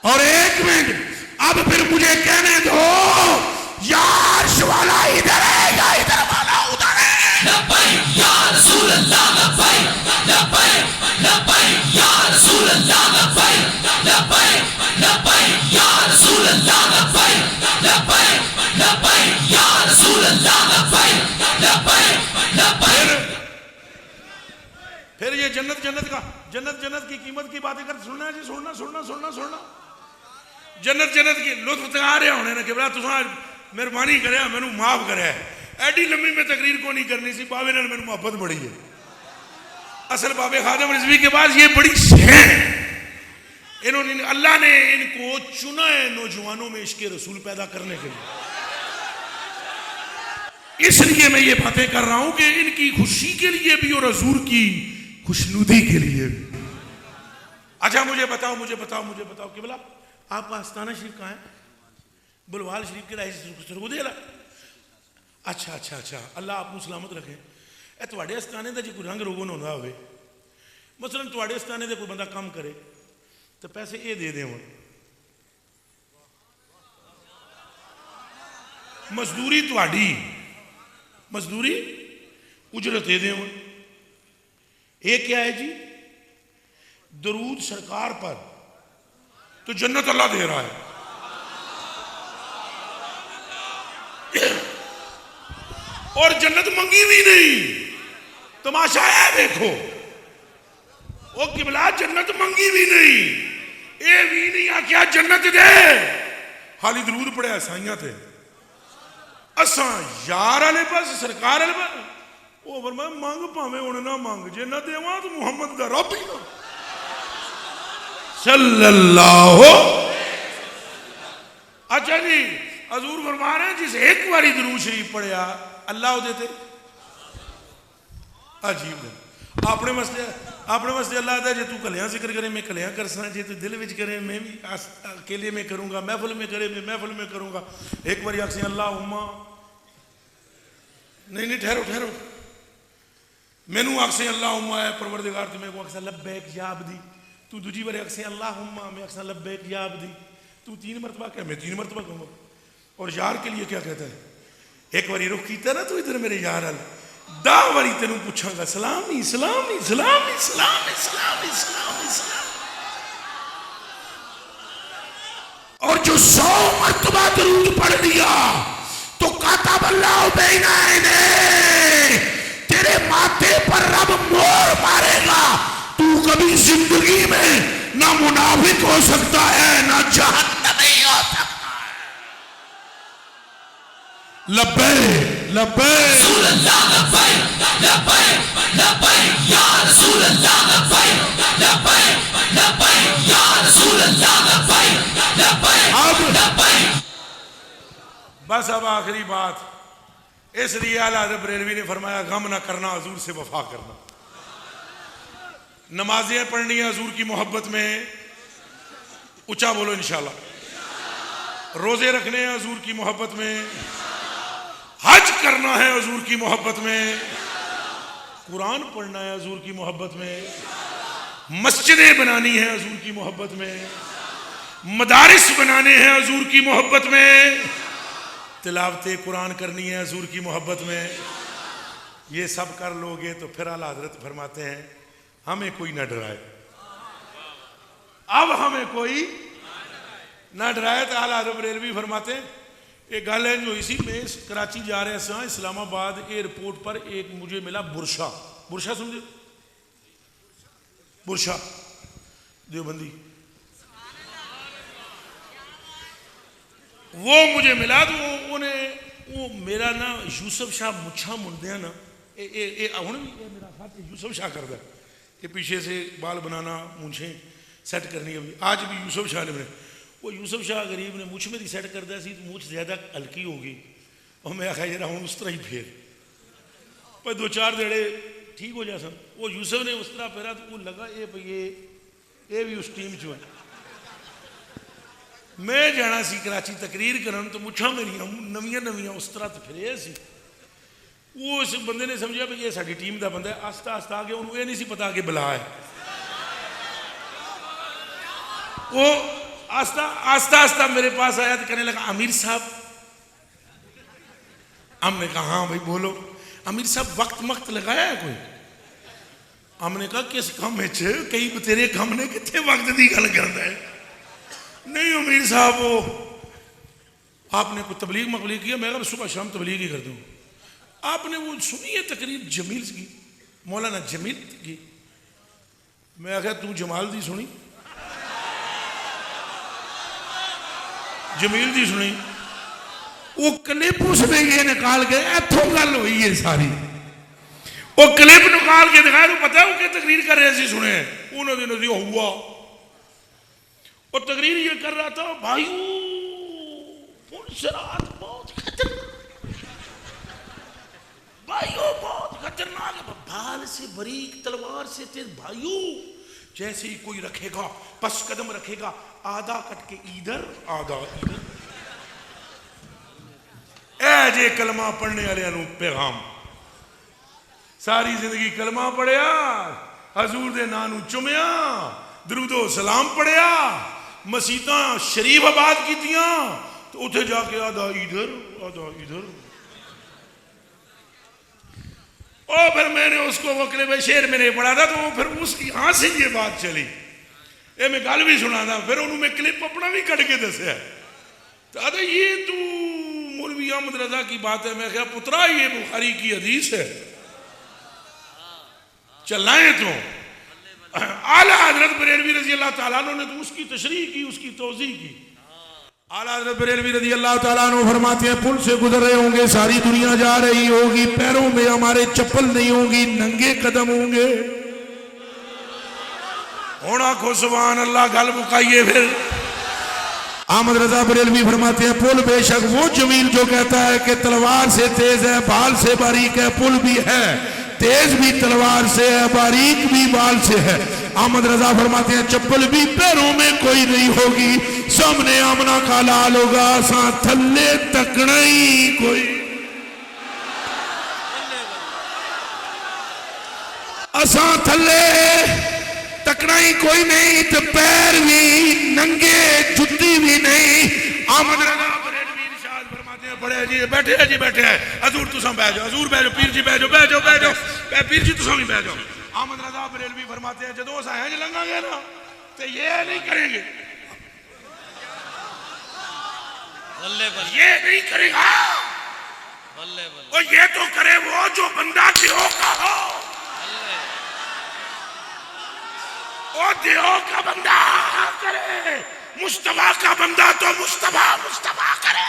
اور ایک منٹ اب پھر مجھے کہنے دو یا عرش والا ادھر ہے یا ادھر والا ادھر ہے لبیک یا رسول اللہ لبیک لبیک لبیک یا رسول اللہ لبیک لبیک لبیک یا رسول اللہ لبیک لبیک لبیک یا رسول اللہ لبیک لبیک لبیک پھر یہ جنت کی قیمت کی باتیں کر سننا جی سننا جنت کی لطف تکا رہے ہونے نا کہ بلا تساں مہربانی کرے میں نے معاف کرے ایڈی لمبی میں تقریر کو نہیں کرنی سی بابے نے میں نے محبت بڑی ہے اصل بابے خادم رضوی کے بعد یہ بڑی شہر انہوں نے اللہ نے ان کو چنا ہے نوجوانوں میں عشق رسول پیدا کرنے کے لیے اس لیے میں یہ باتیں کر رہا ہوں کہ ان کی خوشی کے لیے بھی اور حضور کی خوشنودی کے لیے بھی اچھا مجھے بتاؤ کہ بلا آپ کا آستانہ شریف کہاں ہے؟ بلوال شریف کے رائے سرگو دے اچھا اللہ آپ کو سلامت رکھے اے تواڈے آستانے دا جی کوئی رنگ روگن ہوتا ہوئے مثلا تواڈے آستانے دا کوئی بندہ کام کرے تو پیسے یہ دے دیں مزدوری تواڈی مزدوری اجرت دے دیں یہ کیا ہے جی درود سرکار پر تو جنت اللہ دے رہا ہے اور جنت منگی بھی نہیں تماشا ہے دیکھو وہ قبلہ جنت منگی بھی نہیں اے بھی نہیں آکیا جنت دے خالی درود پڑے ایسائیاں تھے اساں یار علی پاس سرکار علی پاس وہ فرمایا مانگ پاویں ہن نہ مانگ جے نہ دیواں تو محمد دا رب ہی نہ صلی اللہ اچھا جی حضور فرما رہے ہیں جس ایک باری درود شریف پڑھیا اللہ ہو دیتے عجیب ہے اپنے مسئلے اللہ دا جے تو کلیاں ذکر کرے میں کلیاں کرساں جے تو دل وچ کرے میں بھی اکیلے میں کروں گا محفل میں کرے میں محفل میں کروں گا ایک باری آکھیں اللہم نہیں ٹھہرو میں نو آکھیں اللہم اے پروردگار تو میں کو آکھیں لبیک یا عبدی تو دوجی بارے آکھیں اللہم میں آکھیں لبیک یا عبدی تو 3 مرتبہ کہہ میں 3 مرتبہ کہوں گا اور یار کے لیے کیا کہتا ہے ایک باری رخ کیتا نا تو ادھر میرے یار ال دا باری تینوں پوچھاں گا سلامی اور جو 100 مرتبہ درود پڑھ لیا تو کاتب اللہ بین عینے تیرے ماتھے پر رب مور مارے گا تو کبھی زندگی میں نہ منافق ہو سکتا ہے نہ جہنمی ہو سکتا ہے لبیک رسول اللہ لبیک لبیک لبیک یا رسول اللہ لبیک لبیک لبیک یا رسول اللہ لبیک لبیک لبیک بس اب آخری بات اس لیے اعلیٰ حضرت بریلوی نے فرمایا غم نہ کرنا حضور سے وفا کرنا نمازیں پڑھنی ہیں حضور کی محبت میں اونچا بولو انشاءاللہ روزے رکھنے ہیں حضور کی محبت میں حج کرنا ہے حضور کی محبت میں قرآن پڑھنا ہے حضور کی محبت میں مسجدیں بنانی ہیں حضور کی محبت میں مدارس بنانے ہیں حضور کی محبت میں تلاوت قرآن کرنی ہے حضور کی محبت میں یہ سب کر لو گے تو پھر اعلیٰ حضرت فرماتے ہیں ہمیں کوئی نہ ڈرائے اب ہمیں کوئی نہ ڈرائے. تو اعلیٰ حضرت بریلوی فرماتے ہیں ایک گل ہے جو اسی میں کراچی جا رہے ہیں اسلام آباد ایئرپورٹ پر ایک مجھے ملا برشا. برشا سمجھے؟ برشا دیوبندی. وہ مجھے ملا تو وہ میرا نا یوسف شاہ مچھا منڈیا نا ہوں بھی میرا ساتھ یوسف شاہ کرتا ہے کہ پیچھے سے بال بنانا مونچھیں سیٹ کرنی ہے. آج بھی یوسف شاہ نے بنے. وہ یوسف شاہ غریب نے مجھ میری سیٹ کرتا سی تو مجھ زیادہ ہلکی ہوگی اور میں آخیا جرا ہوں اس طرح ہی پھیر پر 2-4 دیڑے ٹھیک ہو جا سن. وہ یوسف نے اس طرح پھیرا تو وہ لگا یہ بھی اس ٹیم چو ہے. میں جانا سی کراچی تقریر کرن تو مچھا میری نویاں اس طرح تو پھرے سی. وہ اس بندے نے سمجھا بھی یہ ساری ٹیم دا بندہ ہے. آستہ آستہ آگے انہوں یہ نہیں سی پتا کہ بلا ہے. وہ آستہ آستہ میرے پاس آیا تو کہنے لگا امیر صاحب. ہم نے کہا ہاں بھائی بولو. امیر صاحب وقت لگایا ہے کوئی؟ ہم نے کہا کس کام ہے کئی تیرے کام نے کتنے وقت دی گل کرتا ہے. نہیں امیر صاحب وہ آپ نے کوئی تبلیغ مقبلیغ کیا؟ میں کہا صبح شام تبلیغ ہی کر دوں. آپ نے وہ سنی ہے تقریر جمیل کی مولانا جمیل کی؟ میں آخیا تو جمال دی سنی جمیل دی سنی؟ وہ کلپ اس میں یہ نکال کے ایتھوں گل ہوئی ہے ساری. وہ کلپ نکال کے دکھایا تو پتہ ہے وہ کہ تقریر کر رہے سی سنے انہوں نے نزی ہوا اور تقریر یہ کر رہا تھا بھائیو پنسرات بہت خطرناک بھائیو بہت خطرناک ہے. بھال سے باریک تلوار سے تیز بھائیو جیسے ہی کوئی رکھے گا پس قدم رکھے گا آدھا کٹ کے ادھر آدھا ادھر. اے جے کلمہ پڑھنے والے نوں پیغام. ساری زندگی کلمہ پڑھیا حضور دے نام نوں چومیا درود و سلام پڑھیا مسیتاں شریف آباد کیتیاں تو اتھے جا کے آدھا ادھر آدھا ادھر. اور پھر میں نے اس کو وہ کلپ شعر میں نے پڑھا تھا تو وہ پھر اس کی ہاں سے یہ بات چلی. اے میں گل بھی سنا تھا پھر انہوں میں کلپ اپنا بھی کٹ کے دسیا تو آدھا یہ تو مولوی احمد رضا کی بات ہے. میں کہا پترا یہ بخاری کی حدیث ہے چلائیں تو. اعلیٰ حضرت بریلوی رضی اللہ تعالیٰ عنہ نے تو اس کی تشریح کی اس کی توضیح کی. اعلیٰ حضرت بریلوی رضی اللہ تعالیٰ عنہ فرماتے ہیں پل سے گزر رہے ہوں گے ساری دنیا جا رہی ہوگی پیروں میں ہمارے چپل نہیں ہوں گی ننگے قدم ہوں گے. ہونا کو سبحان اللہ گل مکائیے. پھر احمد رضا بریلوی فرماتے ہیں پل بے شک وہ جمیل جو کہتا ہے کہ تلوار سے تیز ہے بال سے باریک ہے. پل بھی ہے تیز بھی تلوار سے ہے باریک بھی بال سے ہے. احمد رضا فرماتے ہیں چپل بھی پیروں میں کوئی نہیں ہوگی. سامنے آمنا کا لال ہوگا ساں تھلے تکنا ہی کوئی اساں تھلے تکنا ہی کوئی نہیں تو پیر بھی ننگے جتی بھی نہیں. احمد رضا بریلوی ارشاد فرماتے ہیں بڑے جی بیٹھے ہیں جی بیٹھے ہیں حضور تساں بیٹھ جاؤ حضور بیٹھ جاؤ پیر جی بیٹھ جاؤ بیٹھ جاؤ بیٹھ جاؤ پیر جی تساں بھی بیٹھ جاؤ. احمد رضا بریلوی فرماتے ہیں جدو اساں ہنج لنگا گے نا تو یہ نہیں کریں گے یہ نہیں کرے گا اور یہ تو کرے وہ جو بندہ دیو کا ہو. وہ دیو کا بندہ کرے مصطفیٰ کا بندہ تو مصطفیٰ کرے.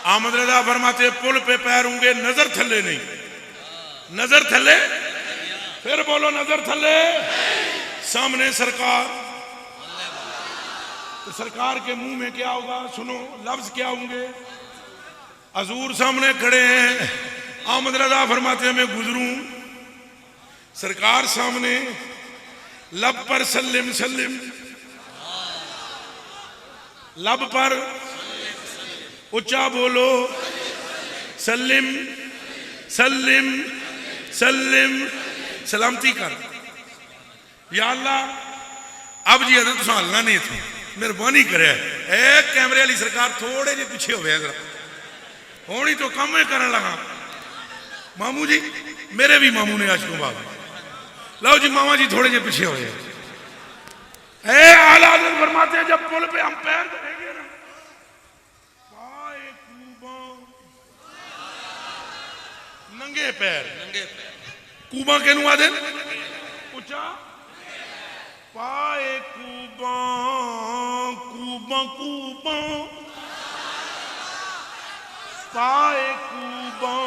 احمد رضا فرماتے پل پہ پیر ہوں گے نظر تھلے نہیں نظر تھلے. پھر بولو نظر تھلے. سامنے سرکار تو سرکار کے منہ میں کیا ہوگا سنو لفظ کیا ہوں گے. حضور سامنے کھڑے ہیں. احمد رضا فرماتے ہیں میں گزروں سرکار سامنے لب پر سلم سلم لب پر اچھا بولو سلم سلم سلم سلامتی کر. یا اللہ اب جی حضرت سوالنا نہیں تھا مہربانی کرے ایک کیمرے والی سرکار تھوڑے جی پیچھے ہوئے ذرا ہونی تو کم کرنے لگا. ماموں جی میرے بھی ماموں نے آج کو بعد لو جی ماما جی تھوڑے جے پیچھے ہو جائے. اے اعلیٰ حضرت فرماتے ہیں جب پل پہ ہم پیر دھریں گے نا پائے کوباں ننگے پیر کوباں کے نو آدھے اچھا پائے کوباں کوباں کوباں پائے کوباں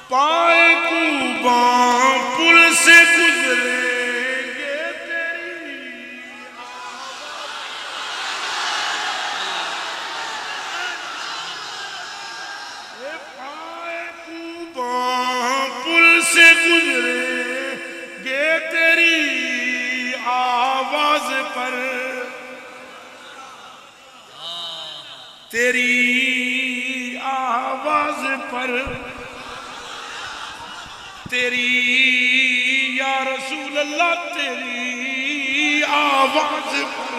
پائے کوباں پل سے گزریں گے تیری پائے کوباں پل سے گزریں گے تیری آواز پر تیری آواز پر تیری یا رسول اللہ تیری آواز پر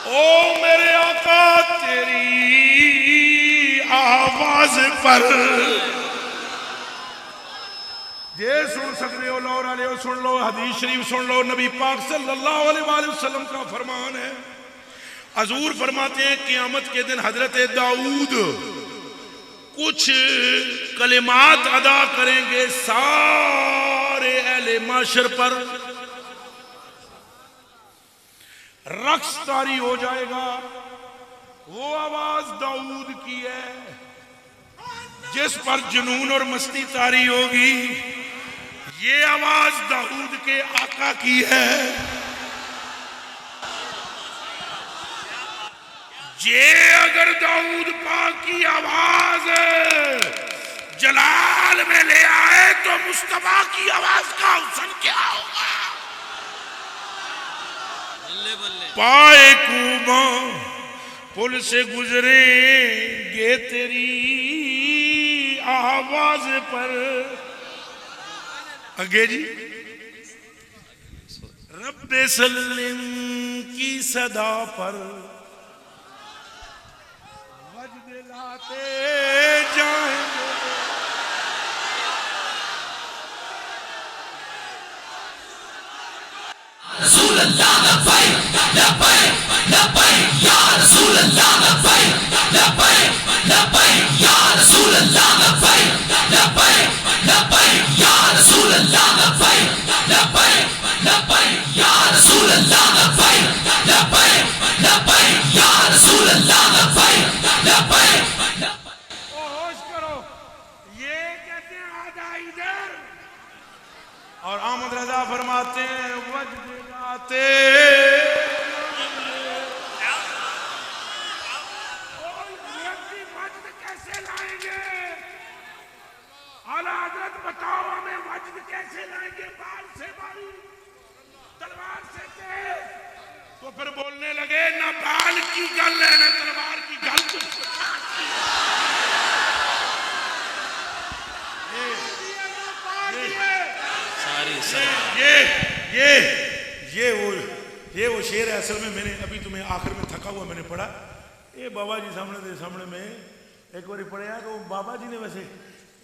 او میرے آقا تیری آواز پر یہ سن سکتے ہو لو علیہ سن لو حدیث شریف سن لو نبی پاک صلی اللہ علیہ وآلہ وسلم کا فرمان ہے. حضور فرماتے ہیں قیامت کے دن حضرت داؤد کچھ کلمات ادا کریں گے سارے اہل معاشر پر رقص طاری ہو جائے گا. وہ آواز داؤد کی ہے جس پر جنون اور مستی طاری ہوگی. یہ آواز داؤد کے آقا کی ہے. یہ اگر داؤد پاک کی آواز جلال میں لے آئے تو مصطفیٰ کی آواز کا حسن کیا ہوگا. پائے کوباں پل سے گزریں گے تیری آواز پر. آگے جی رب سلم کی صدا پر وجد لاتے جائیں گے. رسول اللہ لبیک لبیک لبیک یا رسول اللہ لبیک لبیک لبیک یا رسول اللہ لبیک لبیک لبیک یا رسول اللہ لبیک لبیک لبیک یا رسول اللہ لبیک لبیک لبیک یا رسول اللہ لبیک لبیک. ہوش کرو یہ کہتے ہیں آدھا ادھر اور احمد رضا فرماتے ہیں وجد لاتے وجد کیسے لائیں گے. اعلیٰ حضرت بتاؤ ہمیں وجد کیسے لائیں گے. بال سے بال تلوار سے تیز. تو پھر بولنے لگے نہ بال کی گل ہے نہ تلوار کی گل. یہ وہ شعر ہے. اصل میں نے ابھی تمہیں آخر میں تھکا ہوا میں نے پڑھا. یہ بابا جی سامنے میں ایک بار پڑھیا تو بابا جی نے ویسے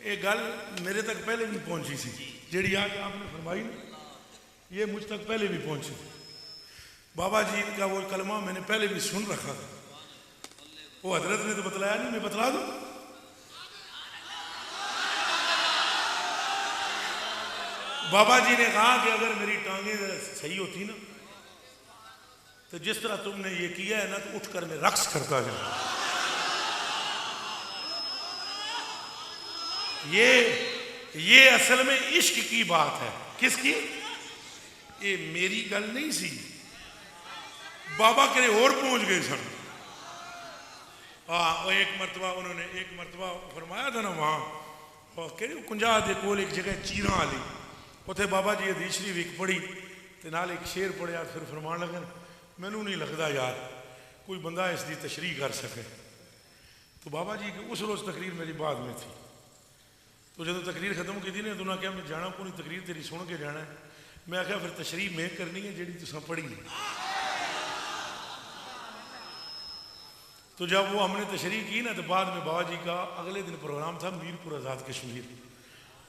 ایک گل میرے تک پہلے بھی پہنچی سی جیڑی آج آپ نے فرمائی یہ مجھ تک پہلے بھی پہنچی. بابا جی کا وہ کلمہ میں نے پہلے بھی سن رکھا تھا. وہ حضرت نے تو بتلایا نہیں, میں بتلا دوں. بابا جی نے کہا کہ اگر میری ٹانگیں صحیح ہوتی نا تو جس طرح تم نے یہ کیا ہے نا تو اٹھ کر میں رقص کرتا جاؤں. یہ اصل میں عشق کی بات ہے. کس کی؟ یہ میری گل نہیں سی. بابا کرے اور پہنچ گئے سن. ایک مرتبہ فرمایا تھا نا وہاں کنجا دے کول ایک جگہ چیراں والی اتنے بابا جی حدیث شریف ایک پڑھی تے نال ایک شعر پڑھیا. پھر فرمان لگن مینوں نہیں لگتا یار کوئی بندہ اس دی تشریح کر سکے. تو بابا جی کی اس روز تقریر میری بعد میں تھی. تو جب تقریر ختم کی تھی نا تو انہوں نے کہا میں جانا کو نہیں, تقریر تیری سن کے جانا ہے. میں آخیا پھر تشریح میں کرنی ہے جیڑی تساں پڑھی نہیں. تو جب وہ ہم نے تشریح کی نا تو بعد میں بابا جی کا اگلے دن پروگرام تھا میر پور آزاد کشمیر.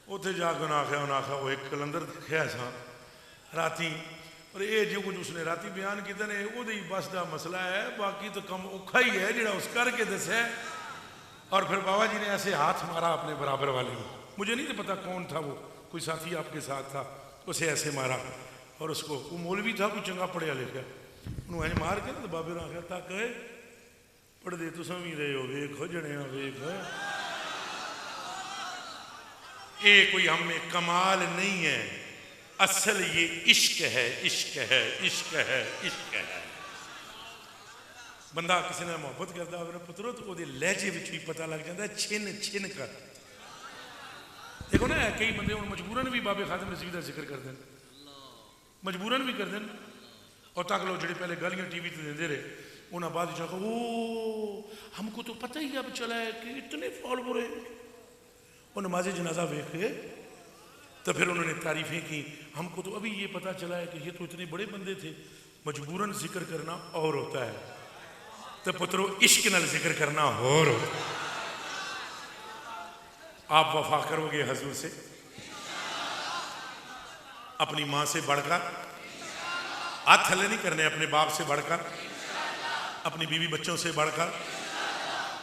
اتنے جا کے انہیں آخیا وہ ایک کلندر دیکھا سا راتی، اور یہ جو کچھ اس نے راتی بیان کیا نے وہ بس کا مسئلہ ہے، باقی تو کم اوکھا ہی ہے جڑا اس کر کے دسے۔ اور پھر بابا جی نے ایسے ہاتھ مارا اپنے برابر والے کو، مجھے نہیں تو پتا کون تھا وہ، کوئی ساتھی آپ کے ساتھ تھا، اسے ایسے مارا، اور اس کو وہ مولوی تھا کوئی چنگا پڑھیا لکھا، انہوں ایسے مار کے نا تو بابے نے آخیا تک پڑھ دے تو سمجھ رہے ہو ویکھ جنیا ویکھ، یہ کوئی ہم میں کمال نہیں ہے، اصل یہ عشق ہے، عشق ہے، عشق ہے، عشق ہے۔ بندہ کسی نے محبت کرتا ہے پترو تو وہ لہجے بھی پتہ لگ جاتا ہے، چھن چھن کر۔ دیکھو نا کئی بندے مجبوراً بھی بابے خادم رضوی کا ذکر کر دیں، مجبوراً بھی کر دیں، اور تاکہ لوگ جڑے پہلے گالیاں ٹی وی تے دے رہے انہاں بعد جا کے او ہم کو تو پتہ ہی اب چلا ہے کہ اتنے فالوور ہیں، اور نماز جنازہ دیکھ کے تو پھر انہوں نے تعریفیں کی، ہم کو تو ابھی یہ پتہ چلا ہے کہ یہ تو اتنے بڑے بندے تھے۔ مجبوراً ذکر کرنا اور ہوتا ہے تو پترو عشق نال ذکر کرنا اور ہوتا ہے۔ آپ وفا کرو گے حضور سے اپنی ماں سے بڑھ کر، ہاتھ تھلے نہیں کرنے، اپنے باپ سے بڑھ کر، اپنی بیوی بچوں سے بڑھ کر،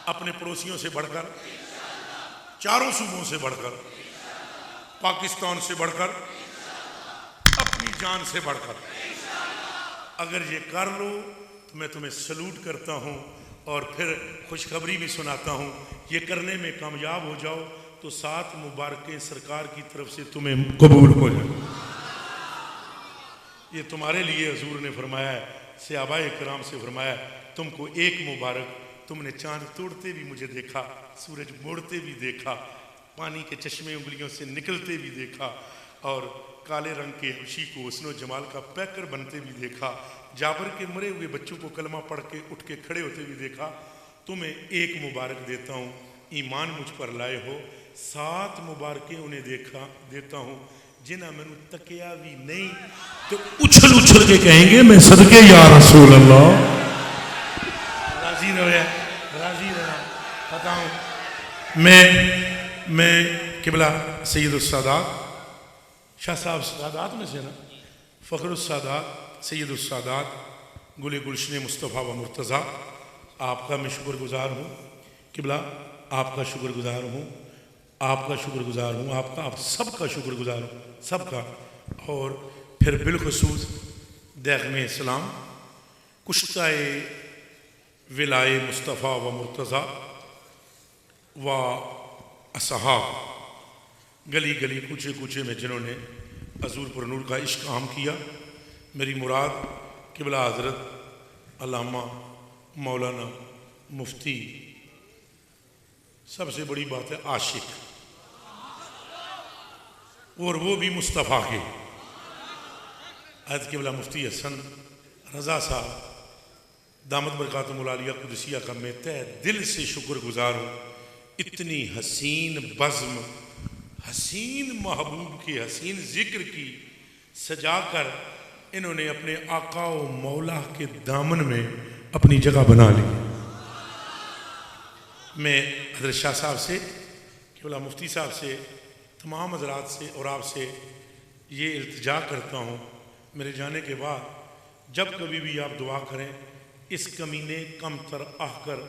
اپنے پڑوسیوں سے بڑھ کر، چاروں صوبوں سے بڑھ کر، پاکستان سے بڑھ کر، اپنی جان سے بڑھ کر۔ اگر یہ کر لو تو میں تمہیں سلوٹ کرتا ہوں، اور پھر خوشخبری بھی سناتا ہوں، یہ کرنے میں کامیاب ہو جاؤ تو 7 مبارکیں سرکار کی طرف سے تمہیں قبول ہو جائیں۔ یہ تمہارے لیے حضور نے فرمایا ہے، صحابہ کرام سے فرمایا ہے، تم کو ایک مبارک، تم نے چاند توڑتے بھی مجھے دیکھا، سورج موڑتے بھی دیکھا، پانی کے چشمے انگلیوں سے نکلتے بھی دیکھا، اور کالے رنگ کے حبشی کو حسن و جمال کا پیکر بنتے بھی دیکھا، جابر کے مرے ہوئے بچوں کو کلمہ پڑھ کے اٹھ کے کھڑے ہوتے بھی دیکھا۔ تمہیں ایک مبارک دیتا ہوں، ایمان مجھ پر لائے ہو، 7 مبارکیں انہیں دیتا ہوں جنہیں میں نے تکیا بھی نہیں تو اچھل اچھل کے کہیں گے میں صدقے یا رسول اللہ۔ راضی رہے، راضی رہنا۔ بتاؤں میں قبلہ سید السادات شاہ صاحب سادات میں سے نا، فخر السادات سید السادات گل گلشن مصطفیٰ و مرتضیٰ، آپ کا میں شکر گزار ہوں قبلہ، آپ کا شکر گزار ہوں، آپ کا شکر گزار ہوں، آپ سب کا شکر گزار ہوں، سب کا۔ اور پھر بالخصوص دیغم اسلام کشتہ ولائے مصطفیٰ و مرتضیٰ و اصحاب، گلی گلی کوچے کوچے میں جنہوں نے حضور پر نور کا عشق عام کیا۔ میری مراد قبلہ حضرت علامہ مولانا مفتی، سب سے بڑی بات ہے عاشق، اور وہ بھی مصطفیٰ کے، حضرت قبلہ مفتی حسن رضا صاحب دامت برکاتہم العالیہ قدسیہ کا میں تہ دل سے شکر گزار ہوں۔ اتنی حسین بزم، حسین محبوب کی حسین ذکر کی سجا کر انہوں نے اپنے آقا و مولا کے دامن میں اپنی جگہ بنا لی۔ میں حضرت شاہ صاحب سے، قبلہ مفتی صاحب سے، تمام حضرات سے اور آپ سے یہ التجا کرتا ہوں، میرے جانے کے بعد جب کبھی بھی آپ دعا کریں، اس کمینے کم تر آخر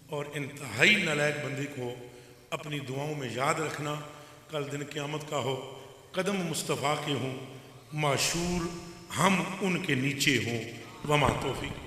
اور انتہائی نالائق بندے کو اپنی دعاؤں میں یاد رکھنا۔ کل دن قیامت کا ہو، قدم مصطفیٰ کے ہوں، معشور ہم ان کے نیچے ہوں، وما توفیق